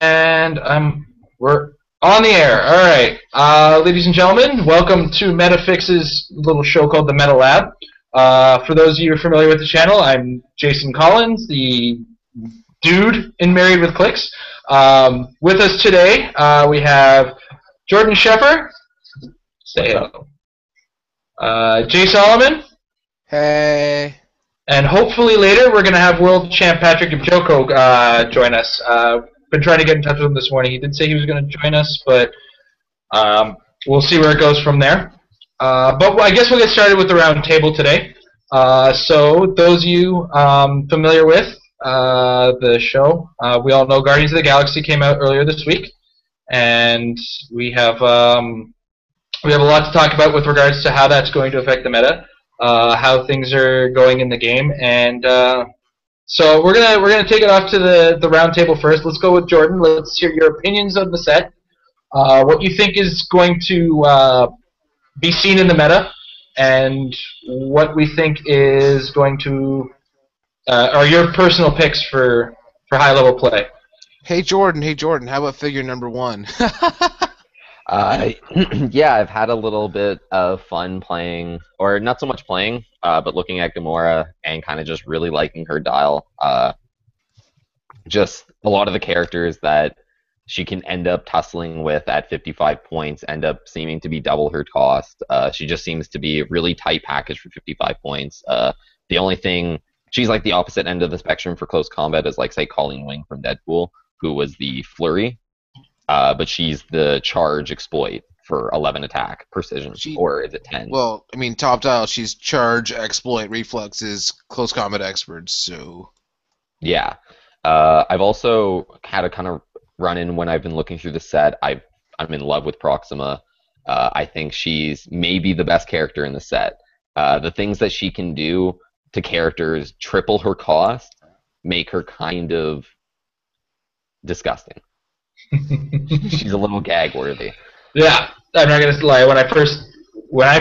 And we're on the air. All right, ladies and gentlemen, welcome to Metafix's little show called the Meta Lab. For those of you who are familiar with the channel, I'm Jason Collins, the dude in Married with Clix. With us today, we have Jordan Sheffer. Say hello. Jay Solomon. Hey. And hopefully later we're going to have world champ Patrick Gkoko join us. Been trying to get in touch with him this morning. He did say he was going to join us, but we'll see where it goes from there. But I guess we'll get started with the round table today. So those of you familiar with the show, we all know Guardians of the Galaxy came out earlier this week, and we have a lot to talk about with regards to how that's going to affect the meta, how things are going in the game, and so we're gonna take it off to the round table first. Let's go with Jordan. Let's hear your opinions on the set. What you think is going to be seen in the meta, and what we think is going to are your personal picks for high level play. Hey Jordan, how about figure number 1? Yeah, I've had a little bit of fun playing, or not so much playing, but looking at Gamora and kind of just really liking her dial. Just a lot of the characters that she can end up tussling with at 55 points end up seeming to be double her cost. She just seems to be a really tight package for 55 points. The only thing, she's like the opposite end of the spectrum for close combat is like, say, Colleen Wing from Deadpool, who was the flurry. But she's the charge exploit for 11 attack precision, or is it 10? Well, I mean, top dial, she's charge, exploit, reflexes, close combat expert, so... Yeah. I've also had a kind of run-in when I've been looking through the set. I'm in love with Proxima. I think she's maybe the best character in the set. The things that she can do to characters triple her cost make her kind of disgusting. She's a little gag worthy. Yeah, I'm not gonna lie. When I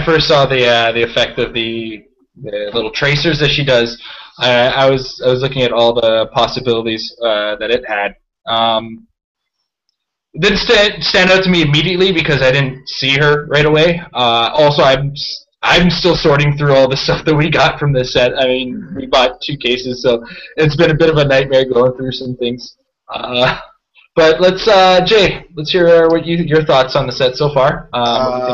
first saw the effect of the little tracers that she does, I was looking at all the possibilities that it had. It didn't stand out to me immediately because I didn't see her right away. Also, I'm still sorting through all the stuff that we got from this set. I mean, we bought 2 cases, so it's been a bit of a nightmare going through some things. But Jay, let's hear what your thoughts on the set so far. What you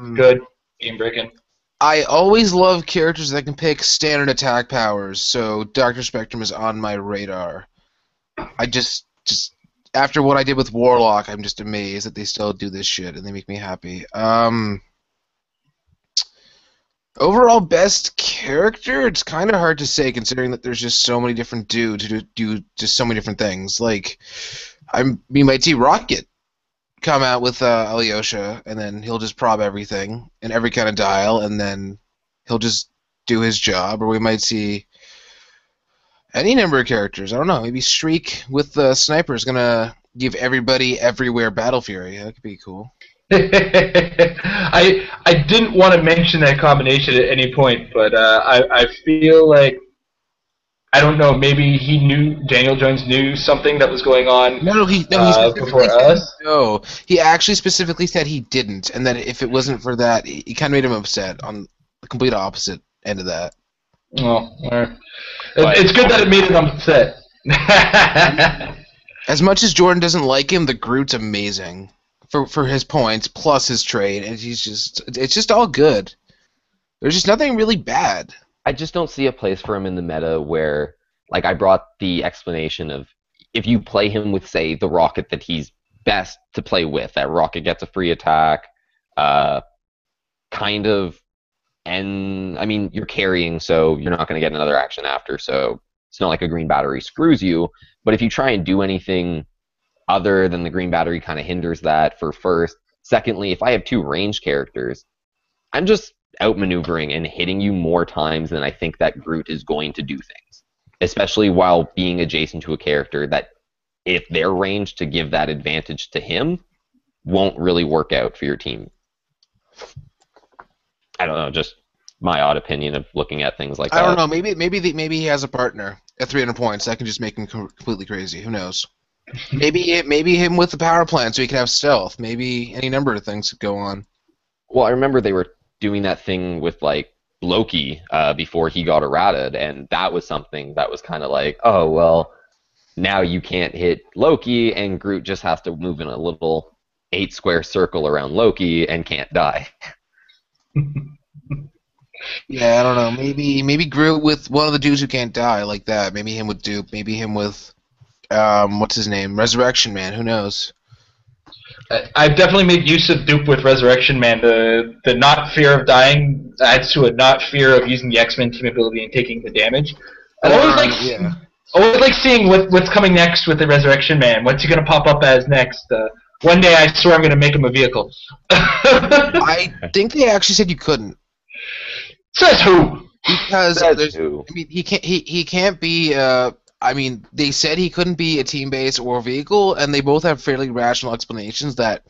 think's good, game breaking. I always love characters that can pick standard attack powers, so Dr. Spectrum is on my radar. I just after what I did with Warlock, I'm just amazed that they still do this shit, and they make me happy. Overall best character, it's kind of hard to say considering that there's just so many different dudes who do just so many different things. Like, we might see Rocket come out with Alyosha, and then he'll just prob everything in every kind of dial, and then he'll just do his job. Or we might see any number of characters. I don't know. Maybe Shriek with the sniper is gonna give everybody everywhere Battle Fury. That could be cool. I didn't want to mention that combination at any point, but I feel like, I don't know, maybe Daniel Jones knew something that was going on. No, he before us. No, he actually specifically said he didn't, and that if it wasn't for that, he kind of made him upset on the complete opposite end of that. Oh, it's good that it made him upset. As much as Jordan doesn't like him, the Groot's amazing for his points plus his trade, and it's just all good. There's just nothing really bad. I just don't see a place for him in the meta where, like, I brought the explanation of if you play him with, say, the Rocket that he's best to play with, that Rocket gets a free attack, kind of, and, I mean, you're carrying, so you're not going to get another action after, so it's not like a green battery screws you, but if you try and do anything other than the green battery kind of hinders that for first. Secondly, if I have 2 ranged characters, I'm just outmaneuvering and hitting you more times than I think that Groot is going to do things. Especially while being adjacent to a character that, if they're ranged to give that advantage to him, won't really work out for your team. I don't know, just my odd opinion of looking at things like that. I don't know, maybe he has a partner at 300 points that can just make him completely crazy. Who knows? Maybe him with the power plant so he can have stealth. Maybe any number of things could go on. Well, I remember they were doing that thing with like Loki before he got errated, and that was something that was kind of like, oh well, now you can't hit Loki, and Groot just has to move in a little 8-square circle around Loki and can't die. Yeah, I don't know. Maybe Groot with one of the dudes who can't die like that. Maybe him with Dupe. Maybe him with what's his name? Resurrection Man. Who knows? I've definitely made use of Dupe with Resurrection Man. The not fear of dying adds to a not fear of using the X-Men team ability and taking the damage. I always like seeing what's coming next with the Resurrection Man. What's he gonna pop up as next? One day I swear I'm gonna make him a vehicle. I think they actually said you couldn't. Says who? Because Says who? I mean, he can't be. I mean, they said he couldn't be a team base or a vehicle, and they both have fairly rational explanations. That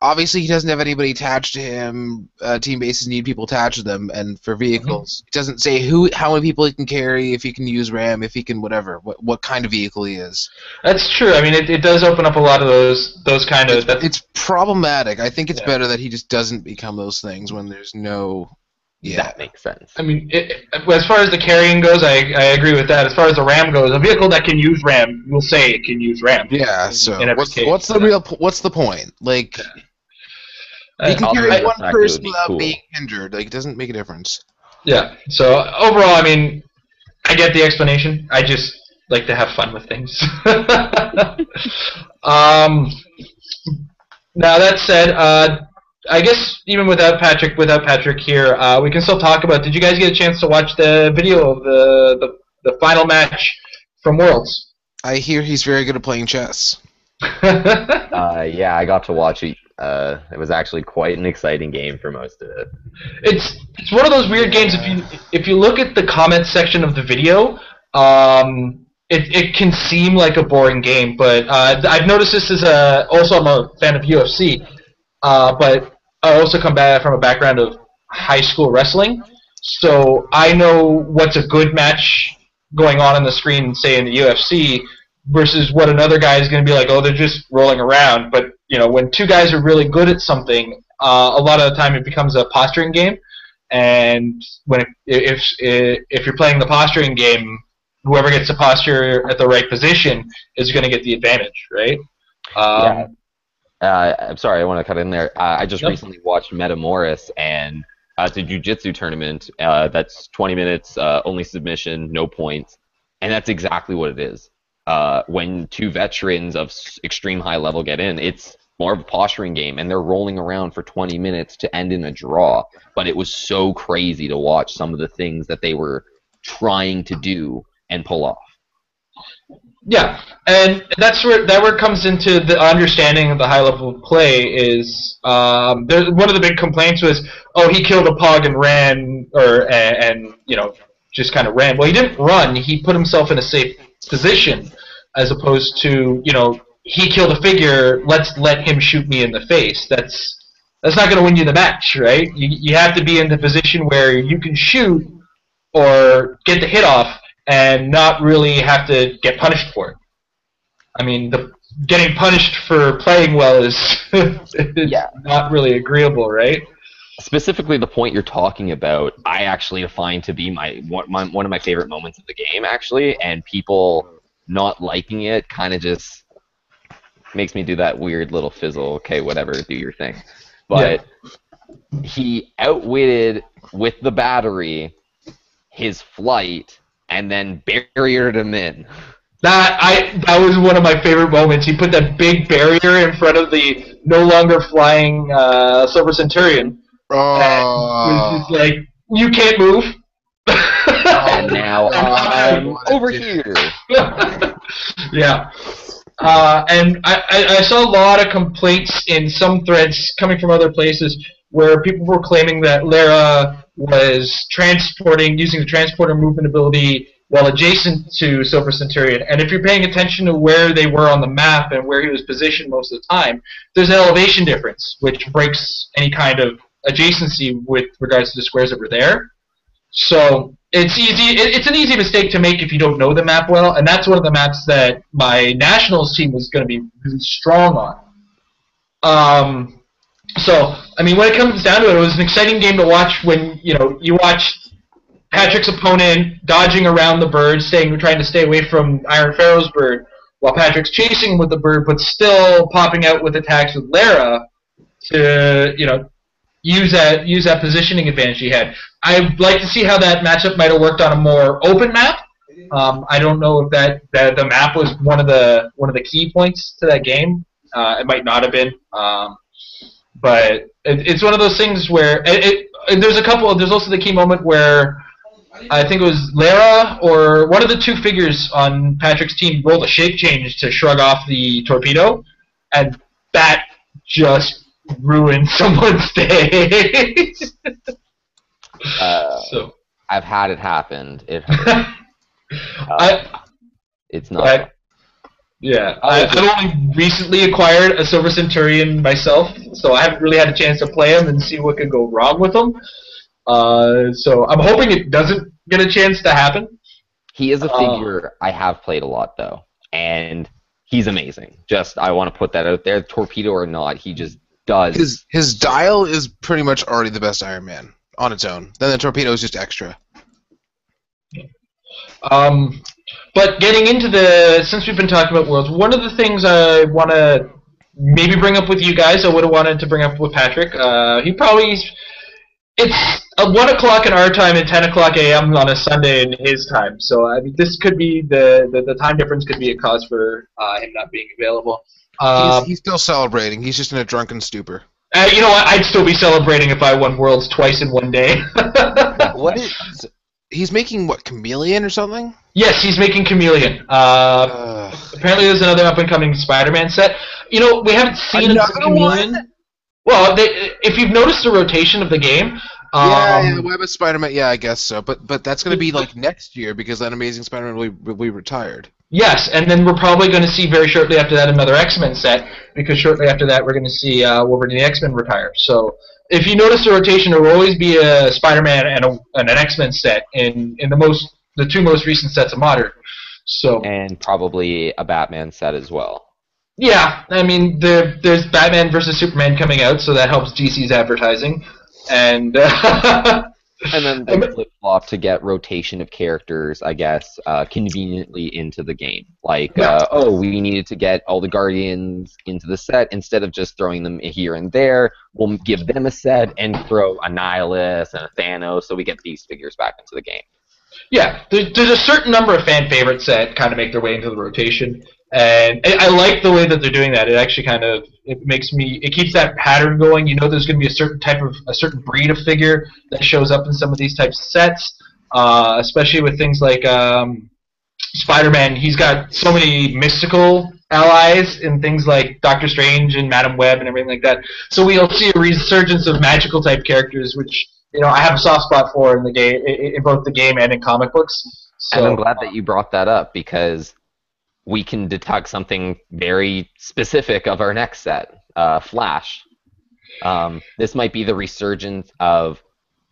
obviously he doesn't have anybody attached to him. Team bases need people attached to them, and for vehicles, it doesn't say how many people he can carry, if he can use RAM, if he can whatever, what kind of vehicle he is. That's true. I mean, it does open up a lot of those kind of. It's problematic. I think it's better that he just doesn't become those things when there's no. Yeah. That makes sense. I mean, as far as the carrying goes, I agree with that. As far as the RAM goes, a vehicle that can use RAM will say it can use RAM. Yeah. So what's the point? Like, Yeah. you can carry one fact person it would be without cool. being injured. Like, it doesn't make a difference. Yeah. So overall, I mean, I get the explanation. I just like to have fun with things. Now that said, I guess even without Patrick here, we can still talk about. Did you guys get a chance to watch the video of the final match from Worlds? I hear he's very good at playing chess. Yeah, I got to watch it. It was actually quite an exciting game for most of it. It's one of those weird games. If you look at the comments section of the video, it can seem like a boring game, but I've noticed this as also I'm a fan of UFC, but I also come back from a background of high school wrestling, so I know what's a good match going on the screen, say in the UFC, versus what another guy is going to be like. Oh, they're just rolling around. But you know, when two guys are really good at something, a lot of the time it becomes a posturing game, and if you're playing the posturing game, whoever gets the posture at the right position is going to get the advantage, right? Yeah. I'm sorry, I want to cut in there. I just recently watched Metamoris, and it's a jiu-jitsu tournament. That's 20 minutes, only submission, no points. And that's exactly what it is. When two veterans of extreme high level get in, it's more of a posturing game, and they're rolling around for 20 minutes to end in a draw. But it was so crazy to watch some of the things that they were trying to do and pull off. Yeah, and that's where it comes into the understanding of the high level play. Is one of the big complaints was, oh, he killed a pug and ran, and you know, just kind of ran. Well, he didn't run. He put himself in a safe position, as opposed to, you know, he killed a figure. Let's let him shoot me in the face. That's not going to win you the match, right? You have to be in the position where you can shoot or get the hit off and not really have to get punished for it. I mean, getting punished for playing well is not really agreeable, right? Specifically, the point you're talking about, I actually define to be one of my favorite moments of the game, actually, and people not liking it kind of just makes me do that weird little fizzle. Okay, whatever, do your thing. But he outwitted with the battery his flight and then barriered him in. That was one of my favorite moments. He put that big barrier in front of the no longer flying Silver Centurion. And was just like, you can't move. And now I'm over here. Yeah. And I saw a lot of complaints in some threads coming from other places where people were claiming that Lara was using the transporter movement ability while adjacent to Silver Centurion. And if you're paying attention to where they were on the map and where he was positioned most of the time, there's an elevation difference, which breaks any kind of adjacency with regards to the squares that were there. So it's easy. It's an easy mistake to make if you don't know the map well, and that's one of the maps that my nationals team was going to be really strong on. So I mean, when it comes down to it, it was an exciting game to watch. When you watch Patrick's opponent dodging around the bird, trying to stay away from Iron Pharaoh's bird, while Patrick's chasing him with the bird, but still popping out with attacks with Lara to use that positioning advantage he had. I'd like to see how that matchup might have worked on a more open map. I don't know if that the map was one of the key points to that game. It might not have been, but it's one of those things where there's a couple. There's also the key moment where I think it was Lara or one of the two figures on Patrick's team rolled a shape change to shrug off the torpedo, and that just ruined someone's day. So I've had it happen. It hurt. It's not. Yeah, I've only recently acquired a Silver Centurion myself, so I haven't really had a chance to play him and see what could go wrong with him. So I'm hoping it doesn't get a chance to happen. He is a figure I have played a lot, though, and he's amazing. Just, I want to put that out there. Torpedo or not, he just does. His dial is pretty much already the best Iron Man on its own. Then the torpedo is just extra. But getting into since we've been talking about Worlds, one of the things I want to maybe bring up with you guys, I would have wanted to bring up with Patrick. It's 1 o'clock in our time and 10 o'clock a.m. on a Sunday in his time. So I mean, this could be the time difference could be a cause for him not being available. He's still celebrating. He's just in a drunken stupor. You know what? I'd still be celebrating if I won Worlds twice in one day. What is? He's making what, Chameleon or something? Yes, he's making Chameleon. Apparently, there's another up-and-coming Spider-Man set. We haven't seen a Chameleon. One? Well, if you've noticed the rotation of the game. Yeah, Web of Spider-Man. Yeah, I guess so. But that's going to be like next year because that Amazing Spider-Man will be retired. Yes, and then we're probably going to see very shortly after that another X-Men set because shortly after that we're going to see Wolverine and the X-Men retire. So if you notice the rotation, there will always be a Spider-Man and an X-Men set in the two most recent sets of Modern. So and probably a Batman set as well. Yeah, I mean there's Batman versus Superman coming out, so that helps DC's advertising, and and then they flip-flop to get rotation of characters, I guess, conveniently into the game. Like, we needed to get all the Guardians into the set. Instead of just throwing them here and there, we'll give them a set and throw a Nihilus and a Thanos so we get these figures back into the game. Yeah, there's a certain number of fan favorites that kind of make their way into the rotation. And I like the way that they're doing that. It actually it keeps that pattern going. There's going to be a certain breed of figure that shows up in some of these types of sets, especially with things like Spider-Man. He's got so many mystical allies in things like Doctor Strange and Madam Web and everything like that. So we'll see a resurgence of magical type characters, which I have a soft spot for in the game, in both the game and in comic books. So, and I'm glad that you brought that up because we can detect something very specific of our next set, Flash. This might be the resurgence of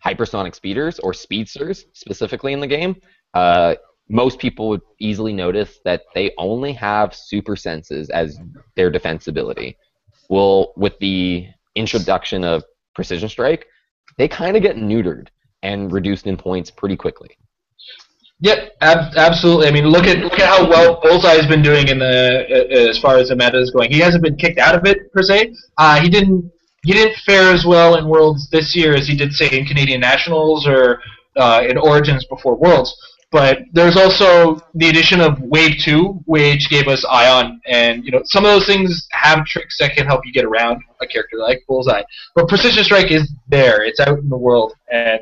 hypersonic speeders or speedsters specifically in the game. Most people would easily notice that they only have super senses as their defense ability. Well, with the introduction of Precision Strike, they kind of get neutered and reduced in points pretty quickly. Yep, absolutely. I mean, look at how well Bullseye has been doing as far as the meta is going. He hasn't been kicked out of it per se. He didn't fare as well in Worlds this year as he did, say, in Canadian Nationals or in Origins before Worlds. But there's also the addition of Wave 2, which gave us Ion, and some of those things have tricks that can help you get around a character like Bullseye. But Precision Strike is there; it's out in the world, and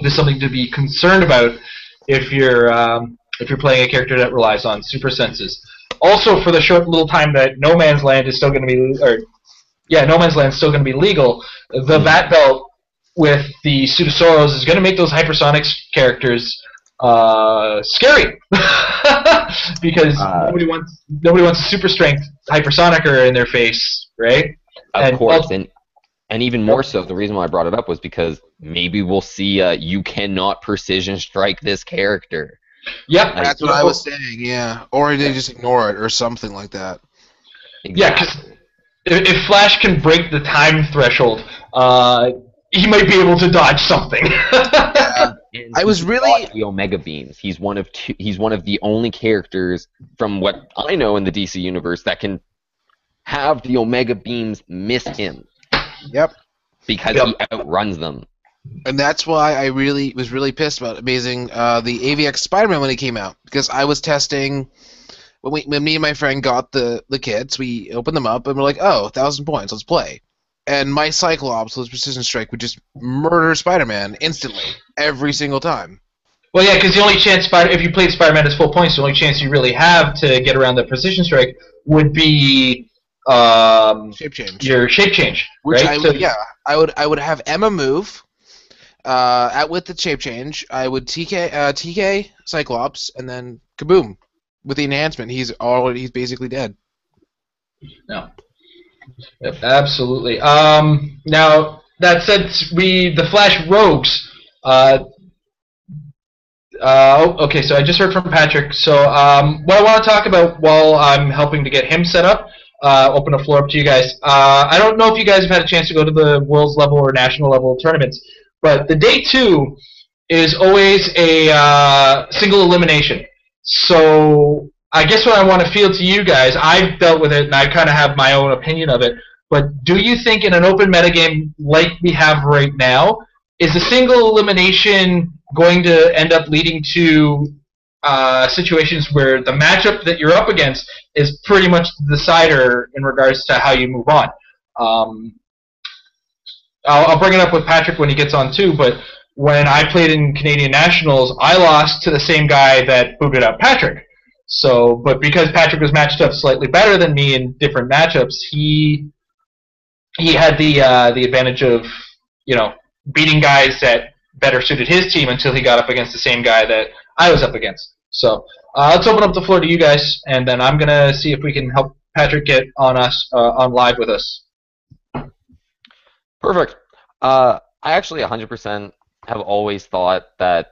there's something to be concerned about if you're playing a character that relies on super senses. Also, for the short little time that No Man's Land is still going to be, No Man's Land is still going to be legal, the Bat Belt with the Pseudosaurus is going to make those hypersonics characters scary because nobody wants a super strength hypersonicer in their face, right? Of course, and And even more so, the reason why I brought it up was because maybe we'll see you cannot precision strike this character. Yep. That's what I was saying, yeah. Or they just ignore it or something like that. Yeah, because if Flash can break the time threshold, he might be able to dodge something. Yeah. I was really the Omega Beams. He's one of the only characters from what I know in the DC universe that can have the Omega Beams miss him. Yep. Because he outruns them. And that's why I was really pissed about Amazing the AVX Spider-Man when it came out, because I was testing when me and my friend got the kits, we opened them up and we're like, oh, 1,000 points, let's play. And my Cyclops with Precision Strike would just murder Spider-Man instantly every single time. Well, yeah, because the only chance if you played Spider-Man as full points, the only chance you really have to get around the Precision Strike would be shape change. Your shape change, which right? I would have Emma move. With the shape change, I would TK Cyclops, and then kaboom! With the enhancement, he's basically dead. No. Yep, absolutely. Now that said, the Flash Rogues. Okay, so I just heard from Patrick. So what I want to talk about while I'm helping to get him set up, open the floor up to you guys. I don't know if you guys have had a chance to go to the Worlds level or national level tournaments. But the day 2 is always a single elimination. So I guess what I want to feel to you guys, I've dealt with it and I kind of have my own opinion of it. But do you think in an open metagame like we have right now, is a single elimination going to end up leading to situations where the matchup that you're up against is pretty much the decider in regards to how you move on? I'll bring it up with Patrick when he gets on too, but when I played in Canadian Nationals, I lost to the same guy that booted out Patrick. So, but because Patrick was matched up slightly better than me in different matchups, he had the advantage of, beating guys that better suited his team until he got up against the same guy that I was up against. So let's open up the floor to you guys, and then I'm gonna see if we can help Patrick get on live with us. Perfect. I actually 100% have always thought that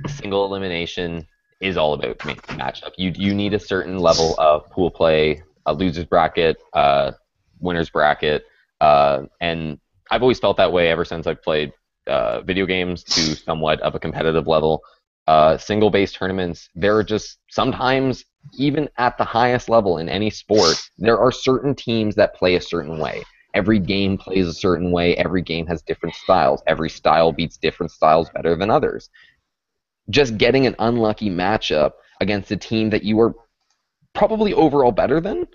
single elimination is all about matchup. You need a certain level of pool play, a loser's bracket, winner's bracket, and I've always felt that way ever since I've played video games to somewhat of a competitive level. Single-based tournaments, there are just sometimes, even at the highest level in any sport, there are certain teams that play a certain way. Every game plays a certain way. Every game has different styles. Every style beats different styles better than others. Just getting an unlucky matchup against a team that you are probably overall better than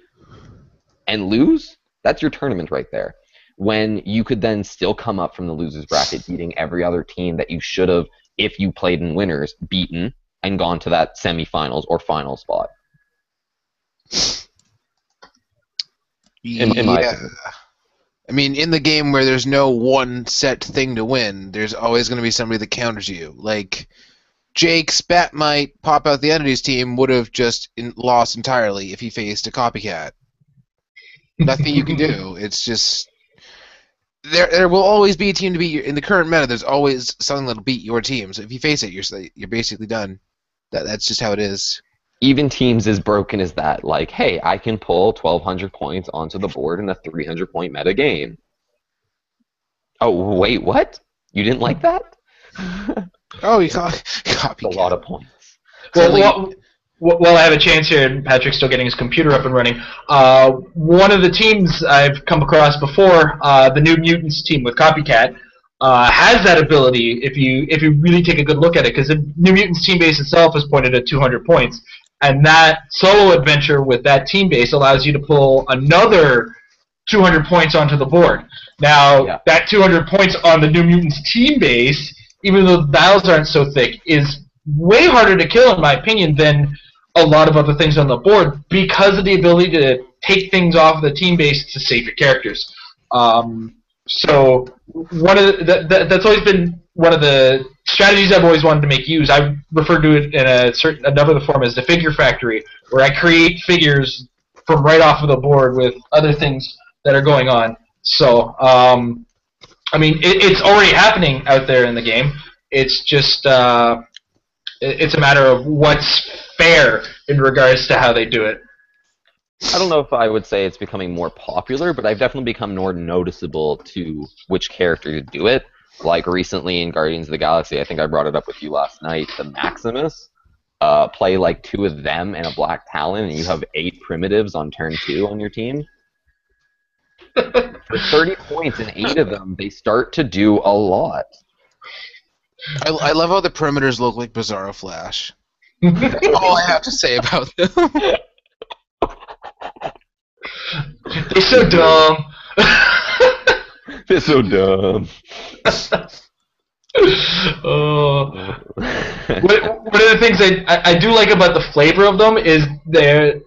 and lose, that's your tournament right there. When you could then still come up from the loser's bracket beating every other team that you should have, if you played in winners, beaten and gone to that semifinals or final spot. In my opinion. I mean, in the game where there's no one set thing to win, there's always going to be somebody that counters you. Like, Jake's Batmite pop out the entities team would have just lost entirely if he faced a copycat. Nothing you can do. It's just... There will always be a team to beat. In the current meta, there's always something that'll beat your team. So if you face it, you're basically done. That's just how it is. Even teams as broken as that, like, hey, I can pull 1,200 points onto the board in a 300-point meta game. Oh, wait, what? You didn't like that? Oh, you copy a lot of points. Well, while I have a chance here, and Patrick's still getting his computer up and running, one of the teams I've come across before, the New Mutants team with Copycat, has that ability if you really take a good look at it, because the New Mutants team base itself is pointed at 200 points. And that solo adventure with that team base allows you to pull another 200 points onto the board. Now, that 200 points on the New Mutants team base, even though the dials aren't so thick, is way harder to kill, in my opinion, than a lot of other things on the board because of the ability to take things off the team base to save your characters. So one of that's always been one of the strategies I've always wanted to make use. I refer to it in another form as the figure factory, where I create figures from right off of the board with other things that are going on. So I mean, it's already happening out there in the game. It's just it's a matter of what's fair in regards to how they do it. I don't know if I would say it's becoming more popular, but I've definitely become more noticeable to which character to do it. Like recently in Guardians of the Galaxy, I think I brought it up with you last night, the Maximus. Play like 2 of them and a Black Talon, and you have 8 primitives on turn 2 on your team. For 30 points and 8 of them, they start to do a lot. I love how the perimeters look like Bizarro Flash. That's all I have to say about them. They're so dumb. They're so dumb. One of the things I do like about the flavor of them is their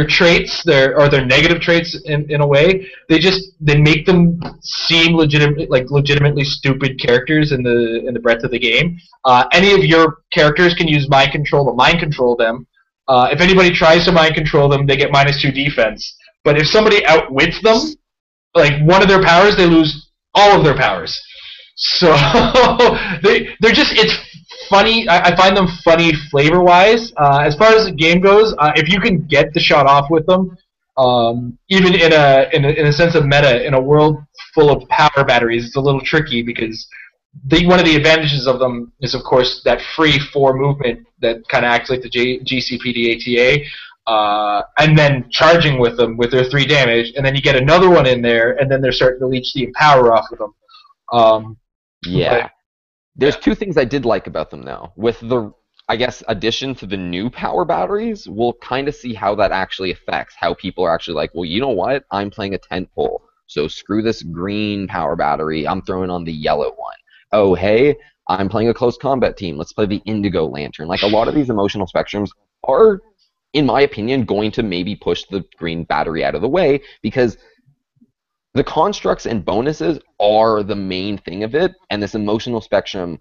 traits, their negative traits in a way. They make them seem legitimately stupid characters in the breadth of the game. Any of your characters can use mind control to mind control them. If anybody tries to mind control them, they get -2 defense. But if somebody outwits them, like one of their powers, they lose all of their powers. So they're just, it's funny. I find them funny flavor wise. As far as the game goes, if you can get the shot off with them, even in a sense of meta, in a world full of power batteries, it's a little tricky because one of the advantages of them is, of course, that free 4 movement that kind of acts like the GCPD ATA. And then charging with them with their 3 damage, and then you get another one in there, and then they're starting to leech the Empower off of them. Yeah. But, There's 2 things I did like about them, though. With the, I guess, addition to the new power batteries, we'll kind of see how that actually affects how people are actually like, well, you know what? I'm playing a tentpole, so screw this green power battery. I'm throwing on the yellow one. Oh, hey, I'm playing a close combat team. Let's play the Indigo Lantern. Like, a lot of these emotional spectrums are, in my opinion, going to maybe push the green battery out of the way, because the constructs and bonuses are the main thing of it, and this emotional spectrum,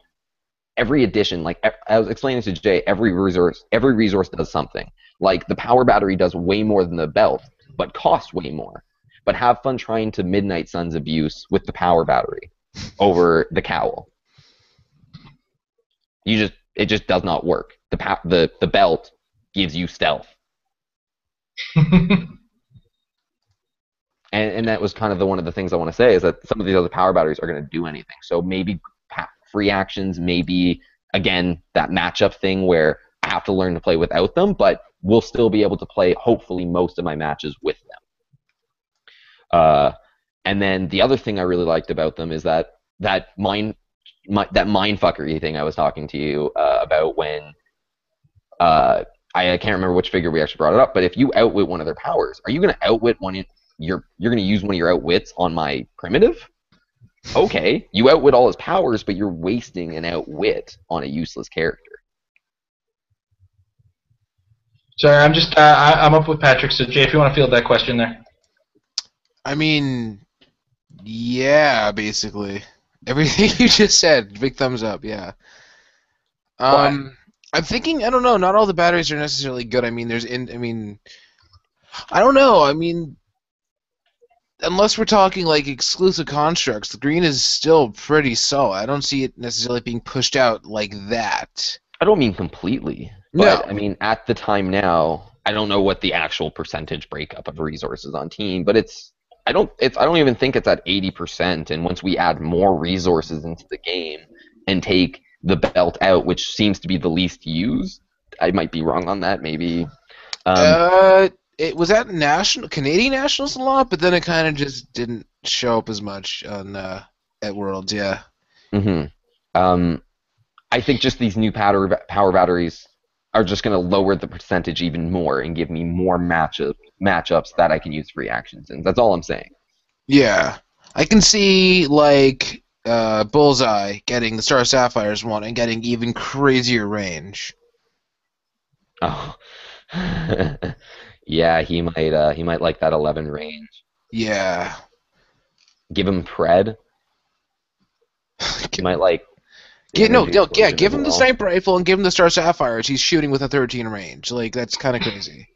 every addition, like I was explaining to Jay, every resource does something. Like, the power battery does way more than the belt, but costs way more. But have fun trying to Midnight Suns abuse with the power battery over the cowl. It just does not work. The belt gives you stealth. And that was kind of one of the things I want to say, is that some of these other power batteries are going to do anything. So maybe free actions, maybe, again, that matchup thing where I have to learn to play without them, but we'll still be able to play, hopefully, most of my matches with them. And then the other thing I really liked about them is that mindfuckery thing I was talking to you about when I can't remember which figure we actually brought it up, but if you outwit one of their powers, are you going to outwit you're going to use one of your outwits on my primitive? Okay, you outwit all his powers, but you're wasting an outwit on a useless character. Sorry, I'm up with Patrick. So Jay, if you want to field that question there. I mean, yeah, basically everything you just said. Big thumbs up. Yeah. I'm thinking. I don't know. Not all the batteries are necessarily good. I mean, I don't know. I mean, unless we're talking like exclusive constructs, the green is still pretty solid. I don't see it necessarily being pushed out like that. I don't mean completely, but no. I mean, at the time now, I don't know what the actual percentage breakup of resources on team, but I don't even think it's at 80%. And once we add more resources into the game and take the belt out, which seems to be the least used, I might be wrong on that. Maybe. It was at Canadian Nationals a lot, but then it kind of just didn't show up as much on at Worlds. Yeah. I think just these new power batteries are just going to lower the percentage even more and give me more matchups that I can use free actions in. That's all I'm saying. Yeah, I can see like Bullseye getting the Star Sapphires one and getting even crazier range. Oh. Yeah, he might like that 11 range. Yeah. Give him Pred. He might like. Give him the sniper rifle and give him the Star Sapphires. He's shooting with a 13 range. Like, that's kind of crazy.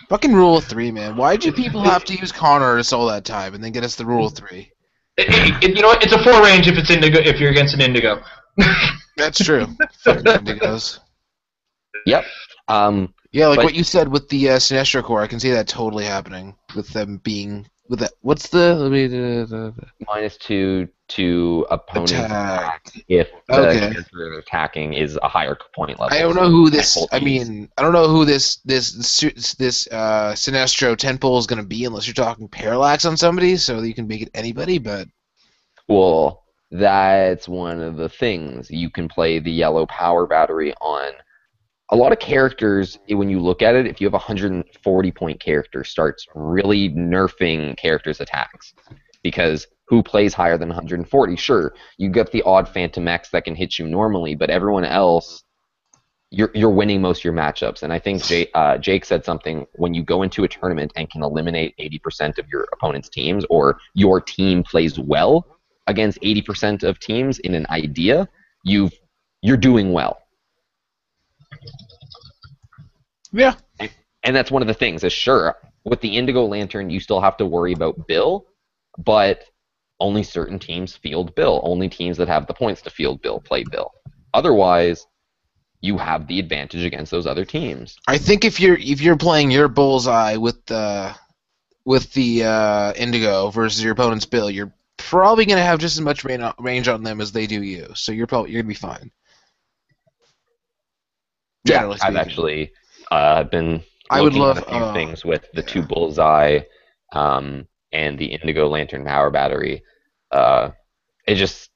Fucking rule of 3, man. Why did you people have to use con artists all that time and then get us the rule of 3? You know what? It's a 4 range if it's indigo. If you're against an indigo. That's true. Fucking indigos. Yep. Yeah, like But- what you said with the Sinestro Corps, I can see that totally happening with them being with that. What's the -2 to opponent's Attack. attack if the Okay. character they're attacking is a higher point level. I don't So know who this. tentpole I teams. mean, I don't know who this Sinestro tentpole is going to be unless you're talking parallax on somebody, so that you can make it anybody. But Well, that's one of the things. You can play the yellow power battery on a lot of characters. When you look at it, if you have a 140-point character, starts really nerfing characters' attacks. Because who plays higher than 140? Sure, you get the odd Phantom X that can hit you normally, but everyone else, you're winning most of your matchups. And I think Jake said something, when you go into a tournament and can eliminate 80% of your opponent's teams, or your team plays well against 80% of teams in an idea, you're doing well. yeah, And that's one of the things, is sure, with the Indigo Lantern, you still have to worry about Bill, but only certain teams field Bill. Only teams that have the points to field Bill play Bill. Otherwise, you have the advantage against those other teams. I think if you're playing your bullseye with the Indigo versus your opponent's Bill, you're probably going to have just as much range on them as they do you. So you're going to be fine. Generally I've speaking. actually been I would looking love at a few things with the two Bullseye and the Indigo Lantern power battery. It just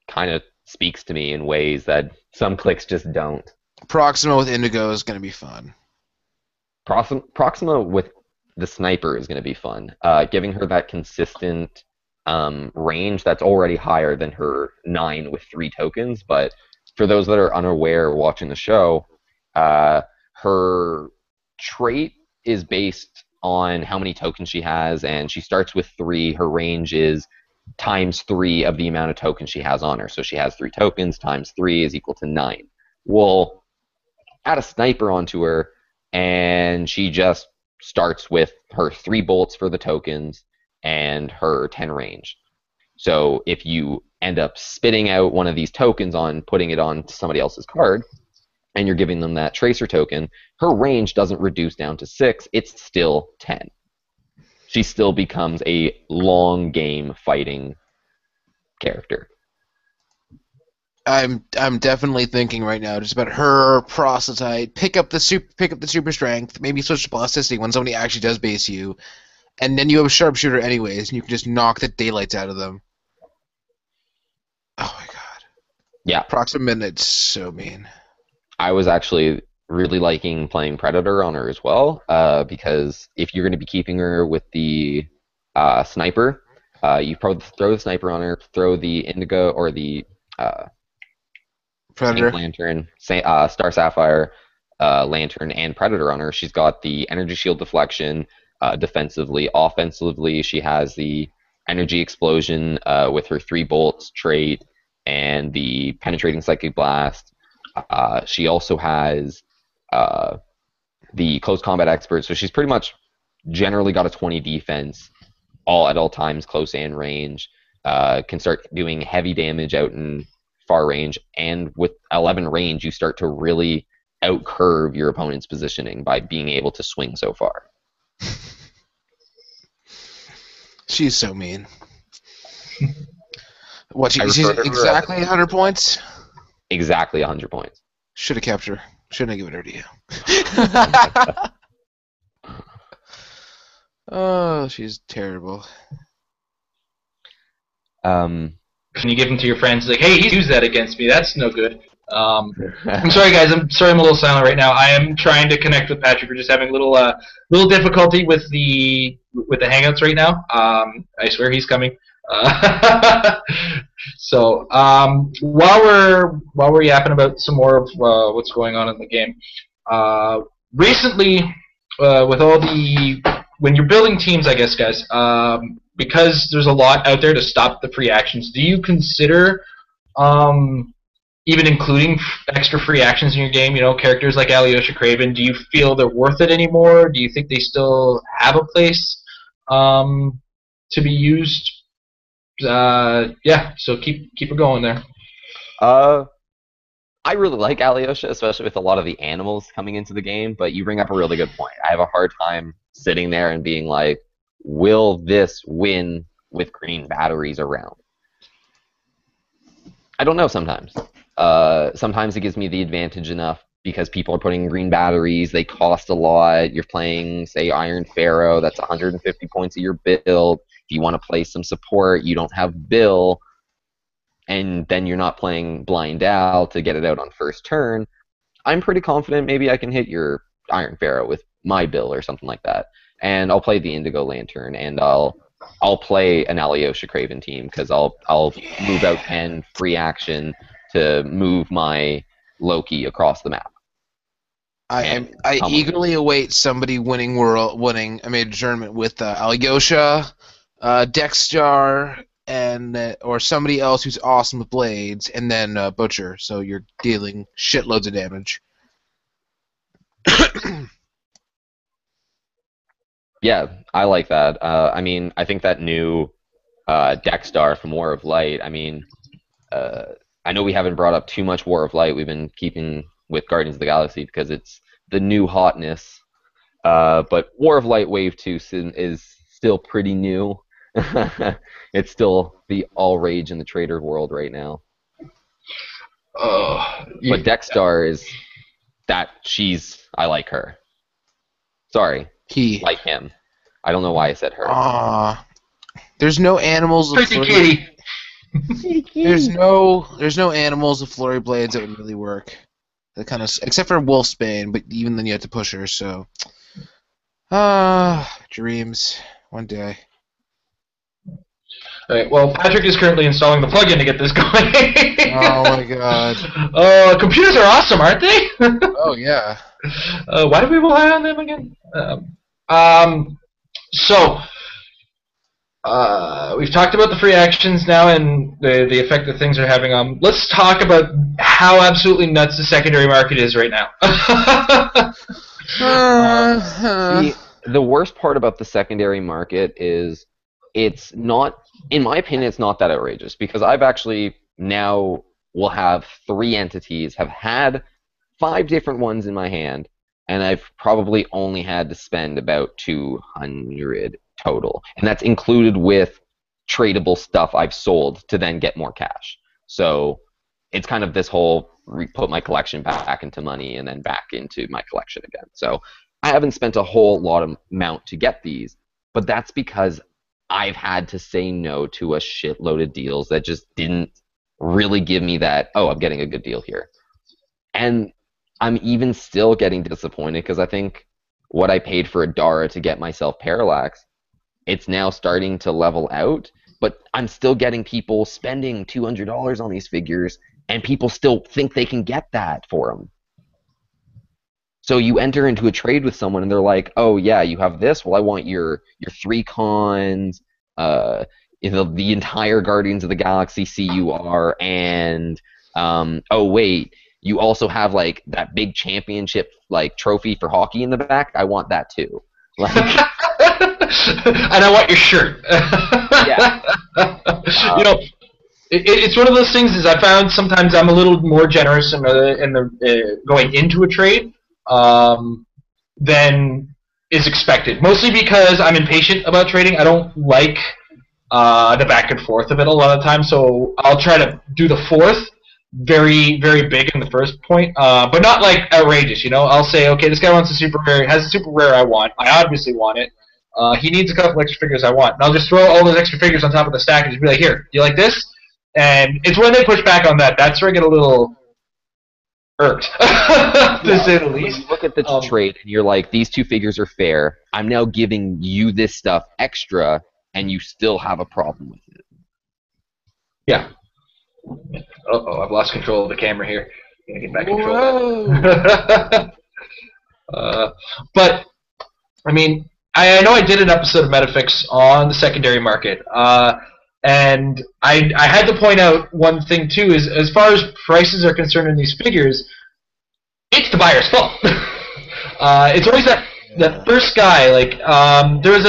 kind of speaks to me in ways that some Clix just don't. Proxima with Indigo is going to be fun. Proxima with the sniper is going to be fun. Giving her that consistent range that's already higher than her 9 with 3 tokens. But for those that are unaware watching the show, her trait is based on how many tokens she has, and she starts with 3. Her range is times 3 of the amount of tokens she has on her. So she has 3 tokens, times 3 is equal to 9. We'll add a sniper onto her, and she just starts with her 3 bolts for the tokens and her 10 range. So if you end up spitting out one of these tokens on putting it on somebody else's card, and you're giving them that tracer token, her range doesn't reduce down to 6, it's still 10. She still becomes a long game fighting character. I'm definitely thinking right now just about her proselyte. Pick up the super strength. Maybe switch to plasticity when somebody actually does base you, and then you have a sharpshooter anyways, and you can just knock the daylights out of them. Oh my god. Yeah. Proxima Minute's so mean. I was actually really liking playing Predator on her as well, because if you're going to be keeping her with the sniper, you probably throw the sniper on her, throw the Indigo or the Predator. Pink Lantern, Star Sapphire, Lantern, and Predator on her. She's got the energy shield deflection defensively. Offensively, she has the energy explosion with her 3 bolts trait and the penetrating psychic blast. She also has the close combat expert, so she's pretty much generally got a 20 defense at all times, close and range. Can start doing heavy damage out in far range, and with 11 range, you start to really outcurve your opponent's positioning by being able to swing so far. She's so mean. What? I She's refer to her exactly 100 points. Exactly 100 points. Should have kept her. Shouldn't have given her to you. Oh, she's terrible. And you give them to your friends, like, hey, he used that against me. That's no good. I'm sorry, guys. I'm a little silent right now. I am trying to connect with Patrick. We're just having a little difficulty with the Hangouts right now. I swear he's coming. So while we're yapping about some more of what's going on in the game, recently with all when you're building teams, I guess, guys, because there's a lot out there to stop the free actions. Do you consider even including extra free actions in your game, characters like Alyosha Craven, do you feel they're worth it anymore? Do you think they still have a place to be used? So keep it going there. I really like Alyosha, especially with a lot of the animals coming into the game, but you bring up a really good point. I have a hard time sitting there and being like, will this win with green batteries around? I don't know sometimes. Sometimes it gives me the advantage enough because people are putting green batteries, they cost a lot. You're playing, say, Iron Pharaoh, that's 150 points of your build. If you want to play some support, you don't have Bill, and then you're not playing Blind Owl to get it out on first turn. I'm pretty confident maybe I can hit your Iron Pharaoh with my Bill or something like that. And I'll play the Indigo Lantern, and I'll play an Alyosha Craven team because I'll move out 10 free action to move my Loki across the map. I eagerly await somebody winning a major tournament with Alyosha, Dexter, and or somebody else who's awesome with blades, and then Butcher. So you're dealing shitloads of damage. Yeah, I like that. I mean, I think that new Dexter from War of Light. I mean, I know we haven't brought up too much War of Light. We've been keeping with Guardians of the Galaxy because it's the new hotness. But War of Light Wave 2 is still pretty new. It's still the all rage in the trader world right now. But Dexter is that I like her. Sorry. Like him. I don't know why I said her. There's no animals of Kitty. There's no animals with flurry blades that would really work. That kind of except for Wolfsbane, but even then you have to push her. So, dreams one day. All right, well, Patrick is currently installing the plugin to get this going. Oh my god. Computers are awesome, aren't they? Oh yeah. Why do we rely on them again? We've talked about the free actions now and the effect that things are having on. Let's talk about how absolutely nuts the secondary market is right now. The worst part about the secondary market is it's not, in my opinion, it's not that outrageous because I've actually now will have 3 entities, have had 5 different ones in my hand, and I've probably only had to spend about 200 total. And that's included with tradable stuff I've sold to then get more cash. So it's kind of this whole put my collection back into money and then back into my collection again. So I haven't spent a whole lot of amount to get these, but that's because I've had to say no to a shitload of deals that just didn't really give me that, oh, I'm getting a good deal here. And I'm even still getting disappointed because I think what I paid for Adara to get myself Parallax, it's now starting to level out, but I'm still getting people spending $200 on these figures, and people still think they can get that for them. So you enter into a trade with someone, and they're like, oh, yeah, you have this? Well, I want your 3 cons, the entire Guardians of the Galaxy CUR, and, oh, wait, you also have, like, that big championship, like, trophy for hockey in the back? I want that, too. Like... and I want your shirt. Yeah. It's one of those things. Is I found sometimes I'm a little more generous in the going into a trade than is expected. Mostly because I'm impatient about trading. I don't like the back and forth of it a lot of times. So I'll try to do the fourth very, very big in the first point, but not like outrageous. I'll say, okay, this guy wants a super rare. Has a super rare I want. I obviously want it. He needs a couple extra figures I want. And I'll just throw all those extra figures on top of the stack and just be like, here, do you like this? And it's when they push back on that. That's where I get a little irked, to say the least. You look at the trade and you're like, these 2 figures are fair. I'm now giving you this stuff extra, and you still have a problem with it. Yeah. Uh-oh, I've lost control of the camera here. I'm gonna get back control of that. But, I mean, I know I did an episode of Metafix on the secondary market, And I had to point out one thing too is as far as prices are concerned in these figures, it's the buyer's fault. It's always that first guy. Like there was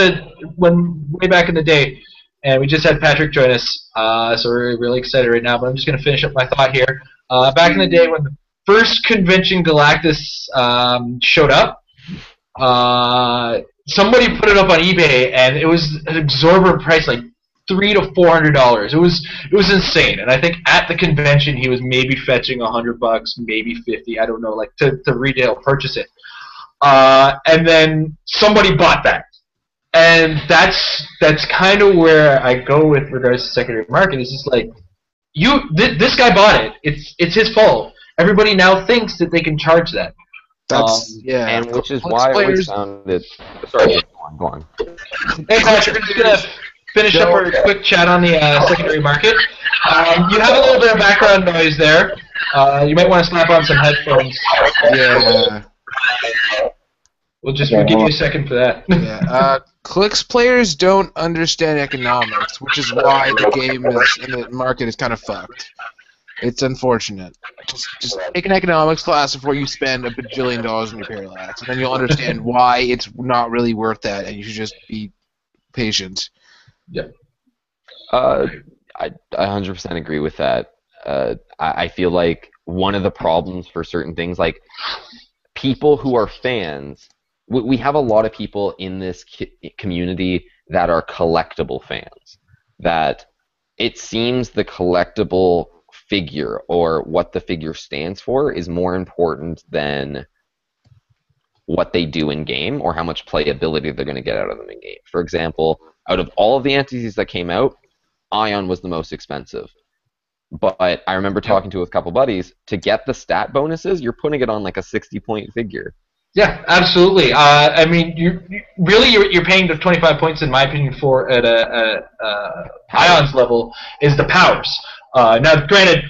way back in the day, and we just had Patrick join us, so we're really excited right now. But I'm just going to finish up my thought here. Back in the day when the first Convention Galactus showed up, somebody put it up on eBay, and it was an exorbitant price, like $300 to $400. It was insane, and I think at the convention he was maybe fetching $100, maybe 50. I don't know, like to retail purchase it. And then somebody bought that, and that's kind of where I go with regards to secondary market. It's just like this guy bought it. It's his fault. Everybody now thinks that they can charge that. That's and which is why I always found it. Sorry, go on. Hey Patrick, we're just gonna finish up our quick chat on the secondary market. You have a little bit of background noise there. You might want to slap on some headphones. Yeah. We'll give you a second for that. Yeah. Clix players don't understand economics, which is why the game is in the market is kind of fucked. It's unfortunate. Just take an economics class before you spend $1 bajillion on your parallax, and then you'll understand why it's not really worth that, and you should just be patient. Yeah. I 100% agree with that. I feel like one of the problems for certain things, like people who are fans, we have a lot of people in this community that are collectible fans. That it seems the collectible figure or what the figure stands for is more important than what they do in game or how much playability they're going to get out of them in game. For example, out of all of the entities that came out, Ion was the most expensive. But I remember talking to a couple buddies, to get the stat bonuses, you're putting it on like a 60-point figure. Yeah, absolutely. I mean, you're paying the 25 points, in my opinion, for at Ion's level is the powers. Now, granted,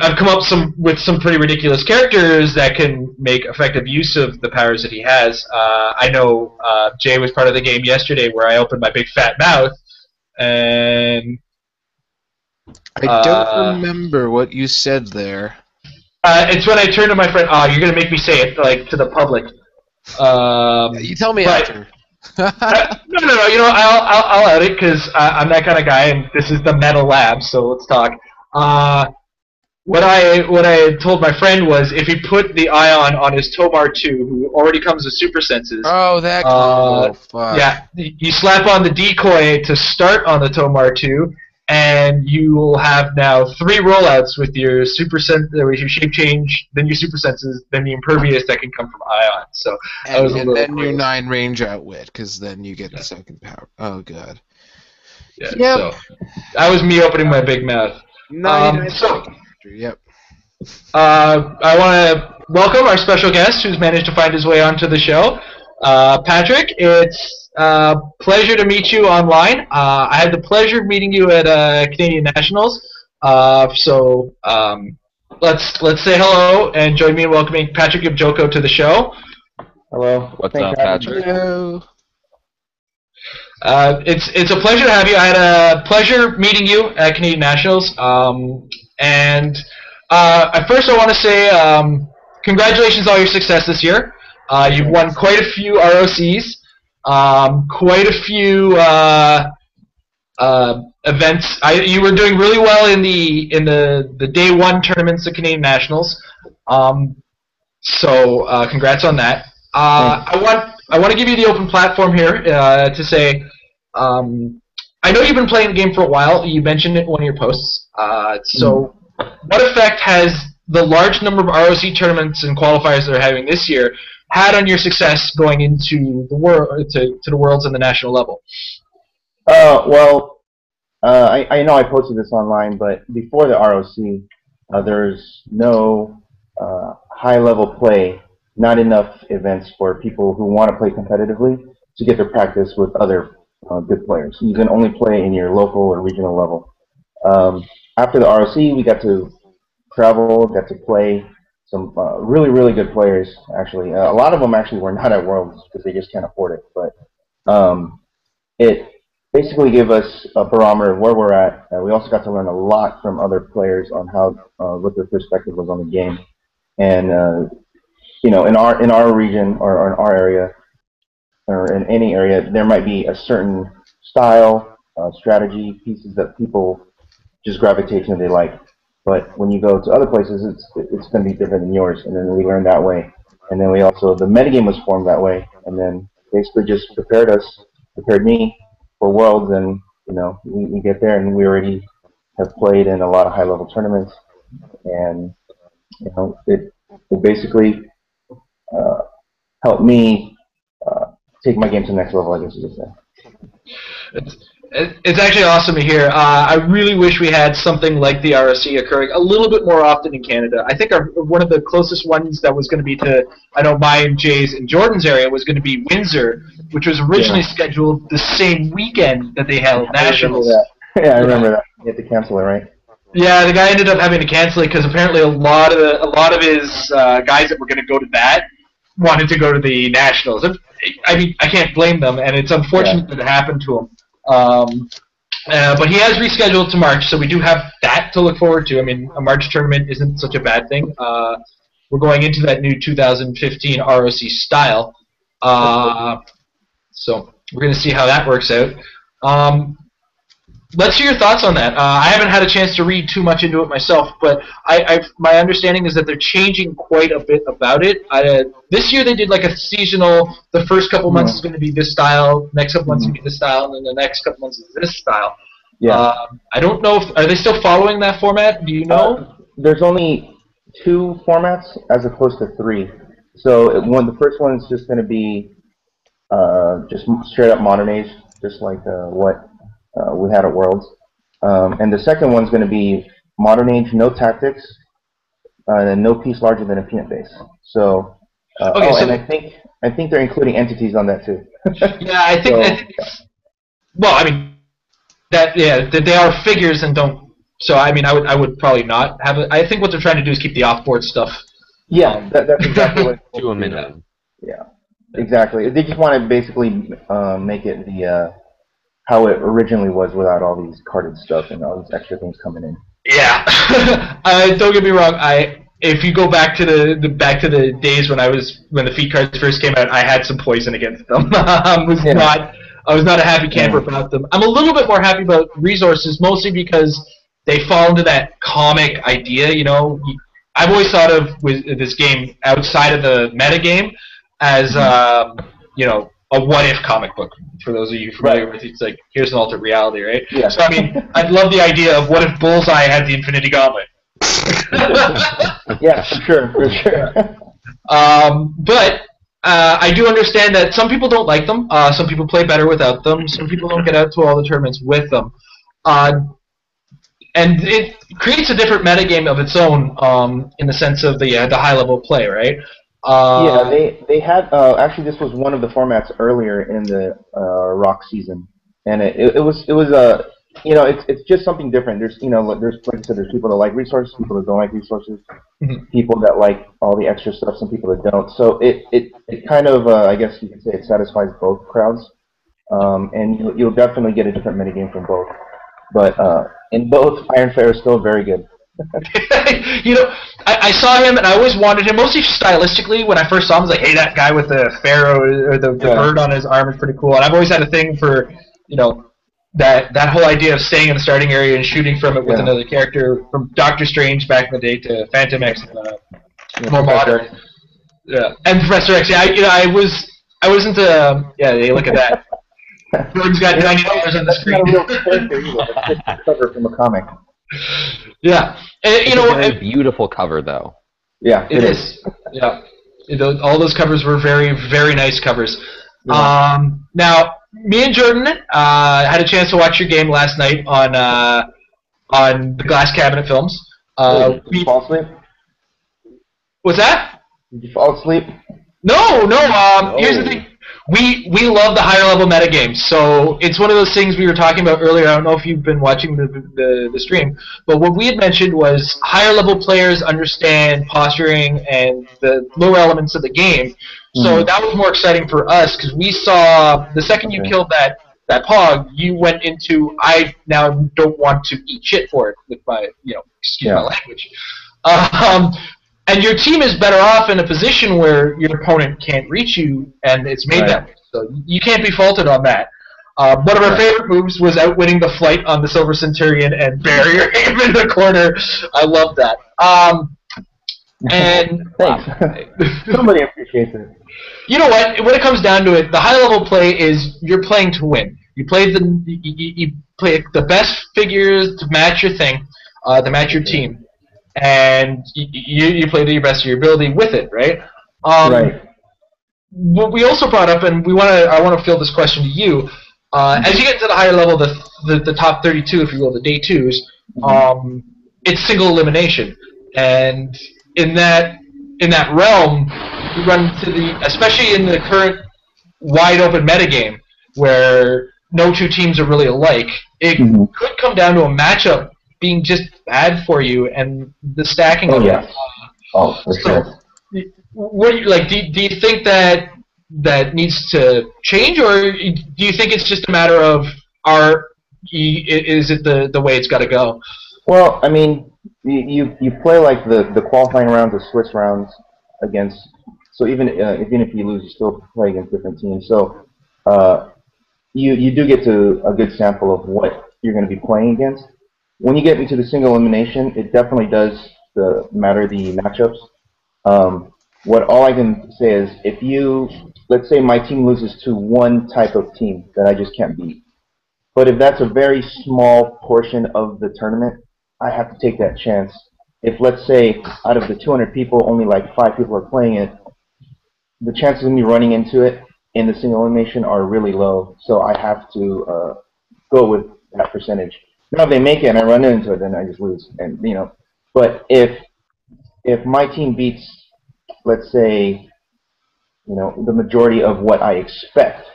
I've come up with some pretty ridiculous characters that can make effective use of the powers that he has. I know Jay was part of the game yesterday where I opened my big fat mouth, and I don't remember what you said there. it's when I turned to my friend. Oh, you're gonna make me say it like to the public. You tell me after. No. You know, I'll out it because I'm that kind of guy, and this is the Metal Lab, so let's talk. What I told my friend was if he put the Ion on his Tomar 2, who already comes with super senses. Oh, that combo. Fuck. Yeah, you slap on the decoy to start on the Tomar 2, and you will have now 3 rollouts with your super sense, with your shape change, then your super senses, then the impervious that can come from Ion. So and then your 9 range outwit, because then you get the second power. Oh god. Yeah. Yep. So that was me opening my big mouth. Yep. I want to welcome our special guest who's managed to find his way onto the show. Patrick, it's a pleasure to meet you online. I had the pleasure of meeting you at Canadian Nationals. So let's say hello and join me in welcoming Patrick Yabjoco to the show. Hello. What's up, Patrick? Hello. It's a pleasure to have you. I had a pleasure meeting you at Canadian Nationals. And first I want to say congratulations on all your success this year. You've won quite a few ROCs, quite a few events. You were doing really well in the day 1 tournaments of Canadian Nationals. So congrats on that. I want to give you the open platform here to say I know you've been playing the game for a while. You mentioned it in one of your posts. So what effect has the large number of ROC tournaments and qualifiers that are having this year had on your success going into the world to the worlds and the national level? Well, I know I posted this online, but before the ROC, there's no high-level play, not enough events for people who want to play competitively to get their practice with other good players. You can only play in your local or regional level. After the ROC, we got to travel, got to play some really, really good players, actually. A lot of them actually were not at Worlds because they just can't afford it. But basically gave us a barometer of where we're at. We also got to learn a lot from other players on how what their perspective was on the game. And in our region or in our area or in any area, there might be a certain style, strategy, pieces that people just gravitate to and they like. But when you go to other places, it's going to be different than yours. And then we learned that way. And then the metagame was formed that way. And then basically just prepared me for Worlds. And, we get there and we already have played in a lot of high-level tournaments. And, it basically helped me take my game to the next level, I guess you could say. It's actually awesome to hear. I really wish we had something like the ROC occurring a little bit more often in Canada. I think one of the closest ones that was going to be to, I know mine, Jay's, and Jordan's area was going to be Windsor, which was originally scheduled the same weekend that they held Nationals. I remember that. You had to cancel it, right? Yeah, the guy ended up having to cancel it because apparently a lot of his guys that were going to go to that wanted to go to the Nationals. I mean, I can't blame them, and it's unfortunate that it happened to him. But he has rescheduled to March, so we do have that to look forward to. I mean, a March tournament isn't such a bad thing. We're going into that new 2015 ROC style, so we're going to see how that works out. Let's hear your thoughts on that. I haven't had a chance to read too much into it myself, but my understanding is that they're changing quite a bit about it. This year they did like a seasonal, the first couple months is going to be this style, next couple months is going to be this style, and then the next couple months is this style. Yeah. I don't know are they still following that format? Do you know? There's only 2 formats as opposed to 3. So the first one is just going to be just straight up modern age, just like what we had at Worlds. And the second one's going to be modern age, no tactics, and no piece larger than a peanut base. So, and I think they're including entities on that too. Yeah, I think. Well, I mean, they are figures and don't. So I mean, I would probably not have it. I think what they're trying to do is keep the off-board stuff. Yeah, that's exactly what. To a minimum. Yeah, exactly. They just want to basically make it the how it originally was without all these carded stuff and all these extra things coming in. Yeah, don't get me wrong. If you go back to the days when the feed cards first came out, I had some poison against them. I was not a happy camper about them. I'm a little bit more happy about resources, mostly because they fall into that comic idea. I've always thought of this game outside of the meta game as a what-if comic book. For those of you familiar with it, it's like, here's an alternate reality, right? Yeah. So, I mean, I'd love the idea of what if Bullseye had the Infinity Gauntlet. Yeah, for sure. But I do understand that some people don't like them. Some people play better without them. Some people don't get out to all the tournaments with them. And it creates a different metagame of its own in the sense of the high-level play, right? Yeah, they had actually this was one of the formats earlier in the Rock season, and it was it's just something different. There's like I said, there's people that like resources, people that don't like resources, people that like all the extra stuff, some people that don't. So it kind of I guess you could say it satisfies both crowds, and you'll definitely get a different metagame from both. But in both, Iron Flare is still very good. I saw him and I always wanted him, mostly stylistically. When I first saw him, I was like, hey, that guy with the pharaoh or the bird on his arm is pretty cool. And I've always had a thing for, that whole idea of staying in the starting area and shooting from it with another character, from Doctor Strange back in the day to Phantom X, more modern. Yeah, and Professor X. Yeah, I wasn't. Yeah, look at that. Jordan's got $90 on the screen. It's not a real character either. It's just a cover from a comic. Yeah, and, it's a very beautiful cover, though. Yeah, it is. Yeah, all those covers were very, very nice covers. Yeah. Now, me and Jordan had a chance to watch your game last night on the Glass Cabinet Films. Did you fall asleep? What's that? Did you fall asleep? No. Here's the thing. We love the higher level metagames, so it's one of those things we were talking about earlier. I don't know if you've been watching the stream, but what we had mentioned was higher level players understand posturing and the lower elements of the game. So that was more exciting for us because we saw the second you killed that that pog, you went into I now don't want to eat shit for it with my excuse my language. And your team is better off in a position where your opponent can't reach you, and it's made that way. So you can't be faulted on that. One of our favorite moves was outwitting the flight on the Silver Centurion and barrier aim in the corner. I love that. And thanks. Somebody appreciates it. You know what? When it comes down to it, the high-level play is you're playing to win. You play the best figures to match your thing, to match your team, and you play to your best of your ability with it, right? Right. What we also brought up, and I want to field this question to you. As you get to the higher level, the top 32, if you will, the day twos, it's single elimination, and in that realm, you run to especially in the current wide open metagame where no two teams are really alike. It could come down to a matchup being just bad for you, and the stacking of it. Oh, for sure. What do you think that needs to change, or do you think it's just a matter of is it the way it's got to go? Well, I mean, you play like the qualifying rounds, the Swiss rounds against. So even if you lose, you still play against different teams. So you do get to a good sample of what you're going to be playing against. When you get into the single elimination, it definitely does matter the matchups. All I can say is let's say my team loses to one type of team that I just can't beat. But if that's a very small portion of the tournament, I have to take that chance. If, let's say, out of the 200 people, only like 5 people are playing it, the chances of me running into it in the single elimination are really low. So I have to go with that percentage. Now, if they make it and I run into it, then I just lose. And but if my team beats, let's say, the majority of what I expect,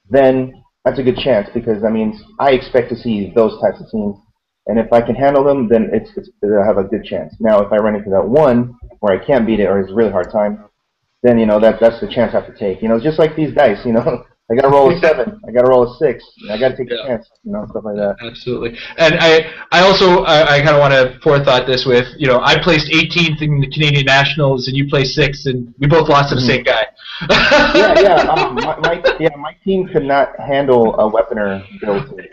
then that's a good chance, because that means I expect to see those types of teams, and if I can handle them, then I have a good chance. Now, if I run into that one where I can't beat it or it's a really hard time, then that's the chance I have to take. Just like these dice. I got to roll a 7. I got to roll a 6. I got to take a chance. Stuff like that. Absolutely. And I also kind of want to forethought this with I placed 18th in the Canadian Nationals and you placed 6th, and we both lost to the same guy. My team could not handle a weaponer build.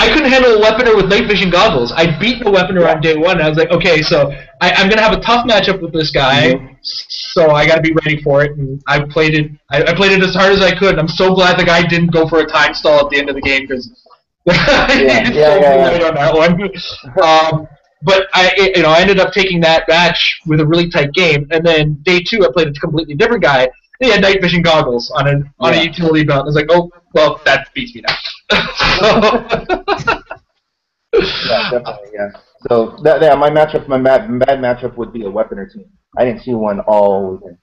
I couldn't handle a weaponer with night vision goggles. I beat the weaponer on day 1. And I was like, okay, so I'm going to have a tough matchup with this guy, so I got to be ready for it. And I played it. I played it as hard as I could. And I'm so glad the guy didn't go for a time stall at the end of the game, because on that one. But I ended up taking that match with a really tight game. And then day 2, I played a completely different guy. He had night vision goggles on a utility belt. I was like, oh, well, that beats me now. Yeah, definitely, yeah. So my bad matchup would be a weaponer team. I didn't see one all weekend.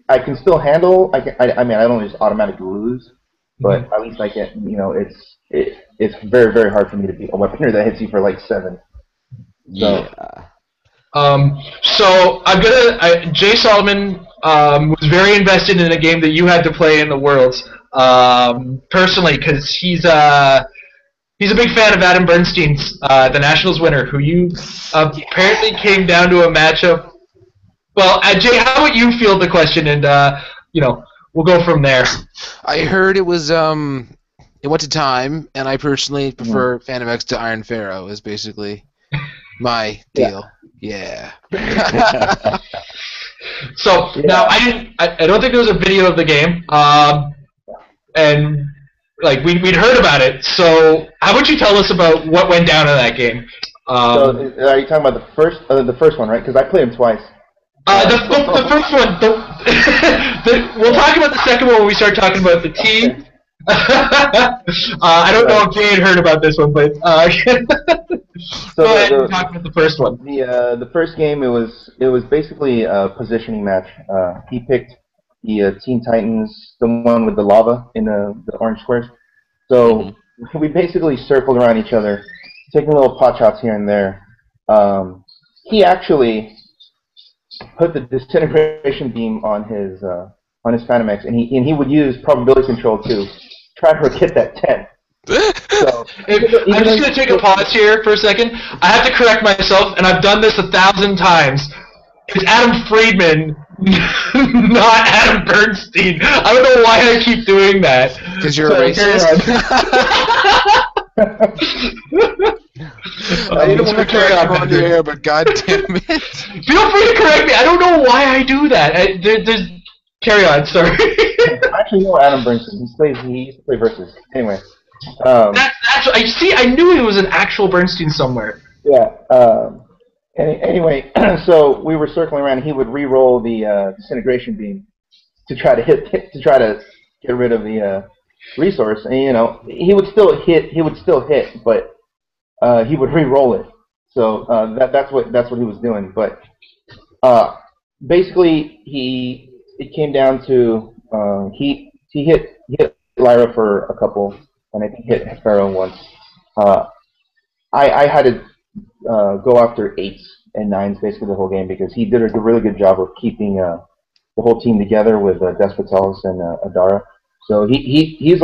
I can still handle. I mean, I don't just automatically lose, but at least I can. It's very, very hard for me to beat a weaponer that hits you for like 7. So. So Jay Solomon was very invested in a game that you had to play in the Worlds, personally, because he's a big fan of Adam Bernstein's, the Nationals winner, who you apparently came down to a matchup. Well, Jay, how would you field the question, and we'll go from there. I heard it was it went to time, and I personally prefer Phantom X to Iron Pharaoh. Is basically my deal. Yeah. So now I don't think there was a video of the game, and like we'd heard about it. So how would you tell us about what went down in that game? So are you talking about the first one, right? Because I played him twice. The first one. We'll talk about the second one when we start talking about the team. Okay. I don't know if Jay had heard about this one, but so go ahead and talk about the first one. The first game, it was basically a positioning match. He picked the Teen Titans, the one with the lava in the orange squares. So we basically circled around each other, taking little pot shots here and there. He actually put the disintegration beam on on his Phantomex, and he would use probability control to try to get that 10. So, I'm just going to take a pause here for a second. I have to correct myself, and I've done this 1,000 times. It's Adam Friedman, not Adam Bernstein. I don't know why I keep doing that. Because you're a racist? I didn't want to correct you on the air, but god damn it. Feel free to correct me. I don't know why I do that. Carry on, sorry. I actually know Adam Bernstein. He used to play Versus. Anyway. I knew he was an actual Bernstein somewhere. Yeah. Anyway, so we were circling around, and he would re-roll the disintegration beam to try to get rid of the resource, and he would still hit, but he would re-roll it. So that's what he was doing. But basically, it came down to he hit Lyra for a couple, and I think hit Pharaoh once. I had to go after 8s and 9s basically the whole game because he did a really good job of keeping the whole team together with Despotelis and Adara. So he's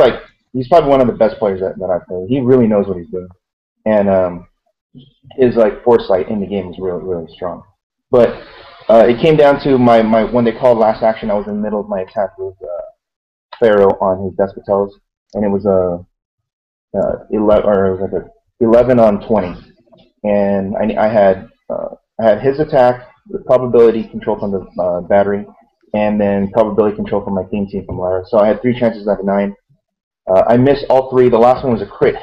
probably one of the best players that I've played. He really knows what he's doing, and his foresight in the game is really, really strong. But it came down to my when they called last action, I was in the middle of my attack with Pharaoh on his Despotelis, and it was a 11 on 20, and I had his attack, the probability control from the battery, and then probability control from my team from Lyra. So I had 3 chances out of 9. I missed all 3. The last one was a crit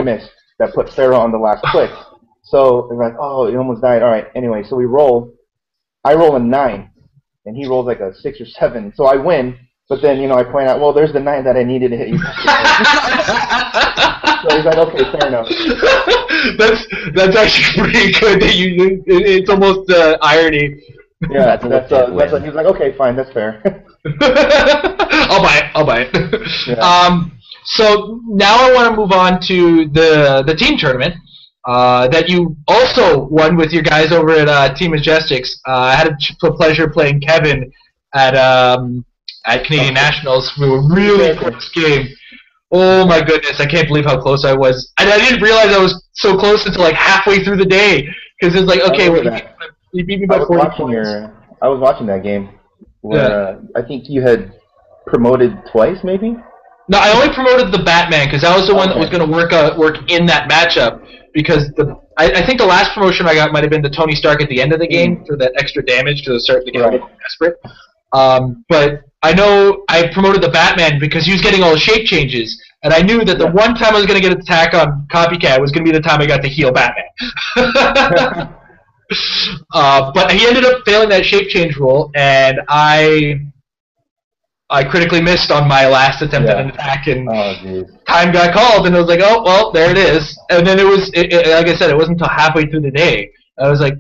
miss that put Pharaoh on the last click. So they're like, oh, he almost died. All right. Anyway, so we roll. I roll a 9, and he rolls like a 6 or 7. So I win. But then I point out, well, there's the 9 that I needed to hit you. So he's like, okay, fair enough. That's actually pretty good. That it's almost irony. Yeah, that's what he was like. Okay, fine, that's fair. I'll buy it. Yeah. So now I want to move on to the team tournament that you also won with your guys over at Team Majestics. I had the pleasure playing Kevin at Canadian Nationals. We were really close game. Oh my goodness, I can't believe how close I was. I didn't realize I was so close until like halfway through the day because it's like, okay, you beat me by 40 points. I was watching that game where I think you had promoted twice, maybe? No, I only promoted the Batman because that was the one that was going to work in that matchup. Because I think the last promotion I got might have been the Tony Stark at the end of the game for that extra damage to start to get a little desperate. But I know I promoted the Batman because he was getting all the shape changes, and I knew that the one time I was going to get an attack on Copycat was going to be the time I got to heal Batman. But he ended up failing that shape change roll, and I critically missed on my last attempt at an attack, and time got called, and I was like, oh, well, there it is. And then like I said, it wasn't until halfway through the day. I was like,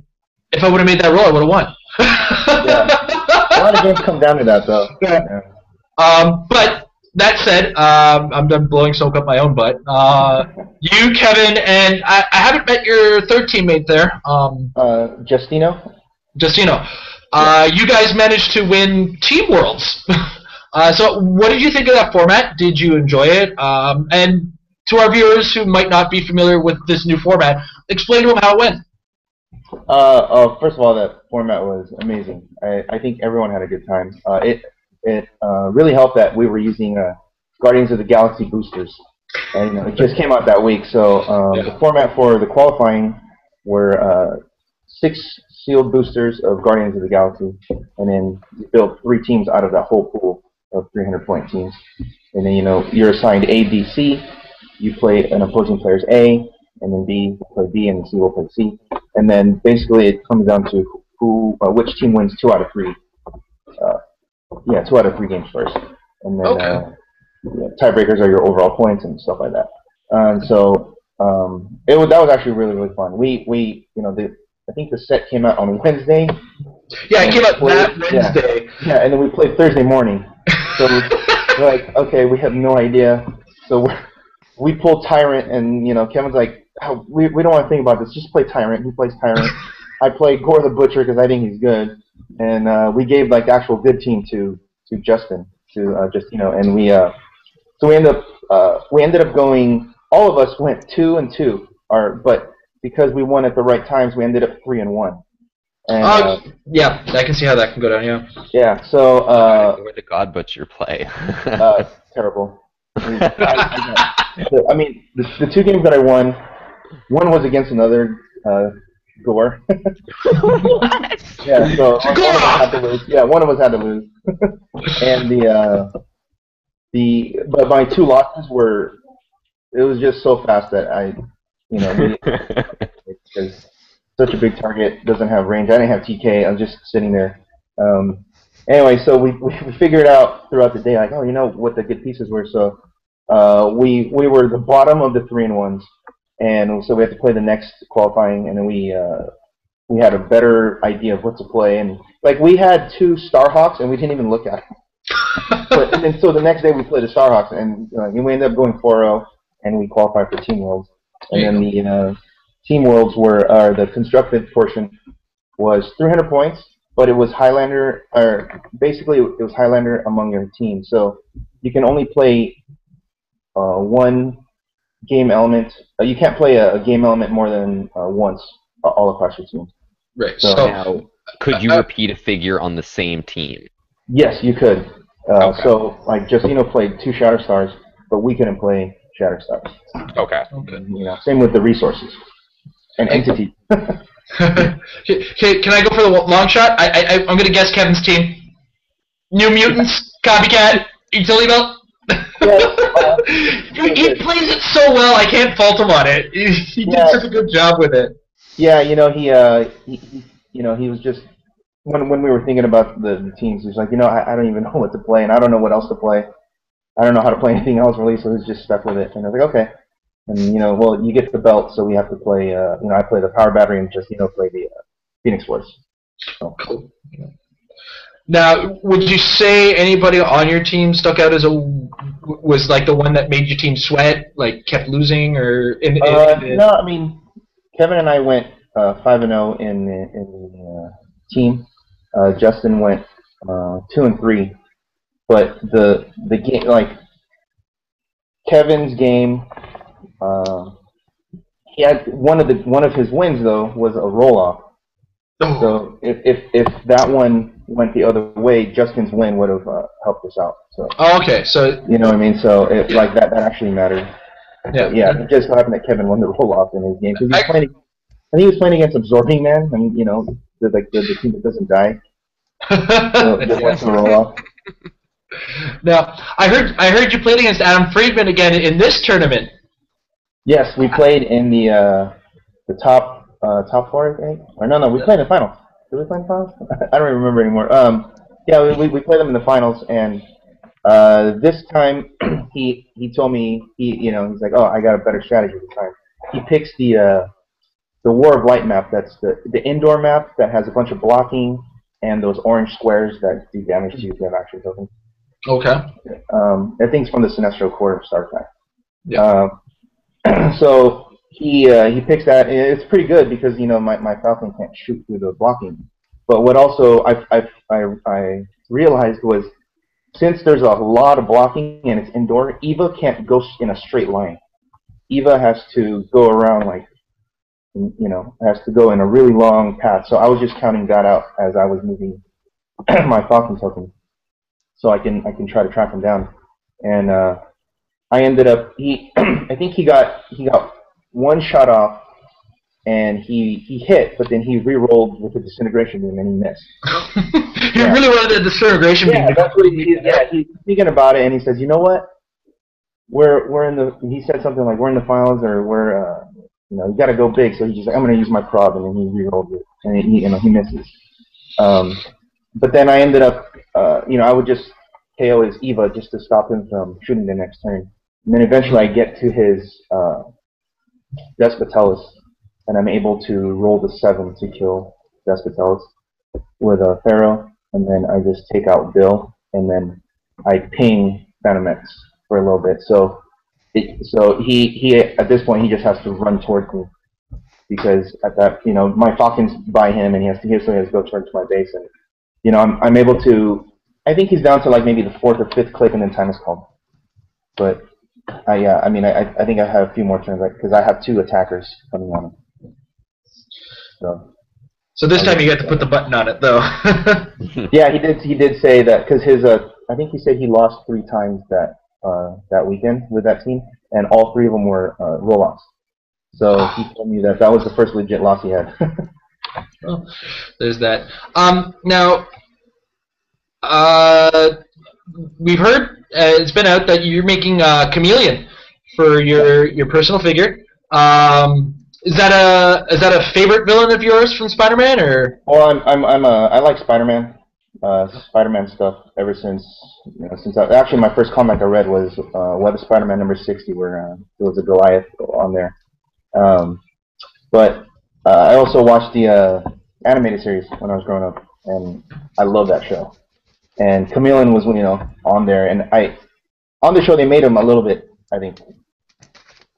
if I would have made that roll, I would have won. A lot of games come down to that, though. Yeah. But that said, I'm done blowing smoke up my own butt. You, Kevin, and I haven't met your third teammate there. Justino. You guys managed to win Team Worlds. So what did you think of that format? Did you enjoy it? And to our viewers who might not be familiar with this new format, explain to them how it went. First of all, that format was amazing. I think everyone had a good time. It really helped that we were using Guardians of the Galaxy boosters. And it just came out that week. So the format for the qualifying were 6 sealed boosters of Guardians of the Galaxy, and then you build 3 teams out of that whole pool of 300-point teams. And then you're assigned A, B, C. You play an opposing player's A, and then B will play B, and then C will play C. And then basically it comes down to which team wins 2 out of 3. 2 out of 3 games first, and then tiebreakers are your overall points and stuff like that. So that was actually really, really fun. I think the set came out on Wednesday. Yeah, it came out that Wednesday. Yeah, and then we played Thursday morning. So we're like, okay, we have no idea. So we pulled Tyrant, and Kevin's like, oh, we don't want to think about this. Just play Tyrant. He plays Tyrant. I play Gore the Butcher because I think he's good, and we gave like the actual good team to Justin, to Justino, and we ended up going. All of us went 2-2, but because we won at the right times, we ended up 3-1. And, yeah, I can see how that can go down. Yeah. Yeah. So. Where the God butcher play. Terrible. I mean, the two games that I won, one was against another Gore. Yeah, so one of us had to lose. Yeah, one of us had to lose. And but my two losses were, it was just so fast that because such a big target doesn't have range. I didn't have TK. I was just sitting there. Anyway, so we figured out throughout the day, like, oh, you know what the good pieces were. So we were the bottom of the 3-1s, and so we had to play the next qualifying, and then we had a better idea of what to play, and like we had two Starhawks, and we didn't even look at them. And then so the next day we played the Starhawks, and we ended up going 4-0, and we qualified for Team Worlds. And then the Team Worlds the constructed portion was 300 points. But it was Highlander, or basically it was Highlander among your team. So you can only play one game element. You can't play a game element more than once all across your team. Right. So now, could you repeat a figure on the same team? Yes, you could. Okay. So like Justino played 2 Shatterstars, but we couldn't play Shatterstars. Okay. Same with the resources and entity. Okay, can I go for the long shot? I'm going to guess Kevin's team. New Mutants, Copycat, Utility Belt. He plays it so well, I can't fault him on it. He did such a good job with it. Yeah, he was just, when we were thinking about the teams, he was like, I don't even know what to play, and I don't know what else to play. I don't know how to play anything else, really, so he's just stuck with it. And I was like, okay. And, you get the belt, so we have to play, I play the Power Battery and just, play the Phoenix Force. So. Cool. Now, would you say anybody on your team stuck out as was like the one that made your team sweat, like kept losing, or? No, I mean, Kevin and I went 5-0 in the team. Justin went 2-3, but the game, like Kevin's game. He had one of his wins though was a roll off. Oh. So if that one went the other way, Justin's win would have helped us out. So. Oh, okay. So. You know what I mean? So like that actually mattered. Yeah. Yeah. It just happened that Kevin won the roll off in his game because I think he was playing against Absorbing Man, and the team that doesn't die. So just wants to roll off. Now I heard you played against Adam Friedman again in this tournament. Yes, we played in the top 4, I think. Or no, we played in the finals. Did we play in the finals? I don't even remember anymore. Yeah, we played them in the finals, and this time he told me he's like, oh, I got a better strategy this time. He picks the War of Light map. That's the indoor map that has a bunch of blocking and those orange squares that do damage to you if you have action tokens. Okay. I think it's from the Sinestro Core of Star Trek. Yeah. So he picks that, and it's pretty good because my Falcon can't shoot through the blocking. But what also I realized was, since there's a lot of blocking and it's indoor, Eva can't go in a straight line. Eva has to go around has to go in a really long path. So I was just counting that out as I was moving my Falcon token, so I can try to track him down. And I ended up I think he got one shot off, and he hit, but then he re-rolled with the disintegration beam and he missed. He really wanted the disintegration beam. Yeah, that's what he's thinking about it, and he says, you know what? We're in the. He said something like, we're in the finals, or we're you got to go big. So he's just like, I'm going to use my prob, and then he re-rolled it, and he misses. But then I ended up, I would just KO his Eva just to stop him from shooting the next turn. And then eventually I get to his Despotellus, and I'm able to roll the 7 to kill Despotellus with a Pharaoh, and then I just take out Bill, and then I ping Phantom X for a little bit. So he at this point he just has to run towards me, because at that my Falcon's by him, and he has to go towards my base, and I'm able to I think he's down to like maybe the 4th or 5th click, and then time is called. But I mean, I think I have a few more turns because I have 2 attackers coming on him. So this time you get to put the button on it, though. Yeah, he did say that because his I think he said he lost 3 times that weekend with that team, and all 3 of them were roll-offs. So he told me that was the first legit loss he had. Well, there's that. Now, we've heard it's been out that you're making Chameleon for your personal figure. Is that a favorite villain of yours from Spider-Man, or? Well, I like Spider-Man. Spider-Man stuff ever since actually my first comic I read was Web of Spider-Man number 60, where there was a Goliath on there. But I also watched the animated series when I was growing up, and I love that show. And Chameleon was on there, and on the show they made him a little bit, I think.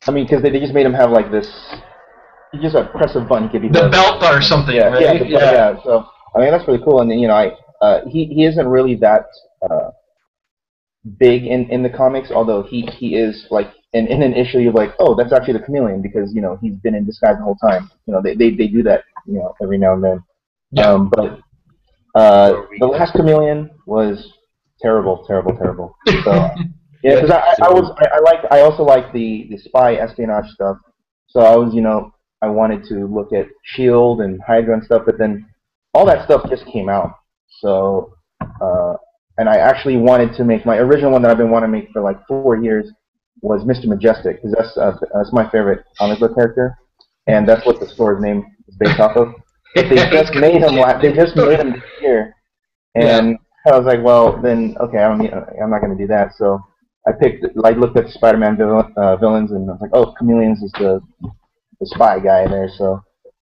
I mean, because they just made him have like this. You just press a button, he could be the belt or something. Yeah, right? yeah. So I mean that's really cool, and he isn't really that big in the comics, although he is like in an issue you're like, oh, that's actually the Chameleon, because he's been in disguise the whole time. They do that every now and then. Yeah. But the last Chameleon was terrible. So yeah, because I also like the spy espionage stuff. So I was I wanted to look at Shield and Hydra and stuff, but then all that stuff just came out. So and I actually wanted to make my original one that I've been wanting to make for like 4 years was Mr. Majestic, because that's my favorite comic book character, and that's what the store's name is based off of. But they just made him this year, and I was like, well, then okay, I'm not going to do that. So I looked at the Spider-Man villains, and I was like, oh, Chameleon's is the spy guy there. So,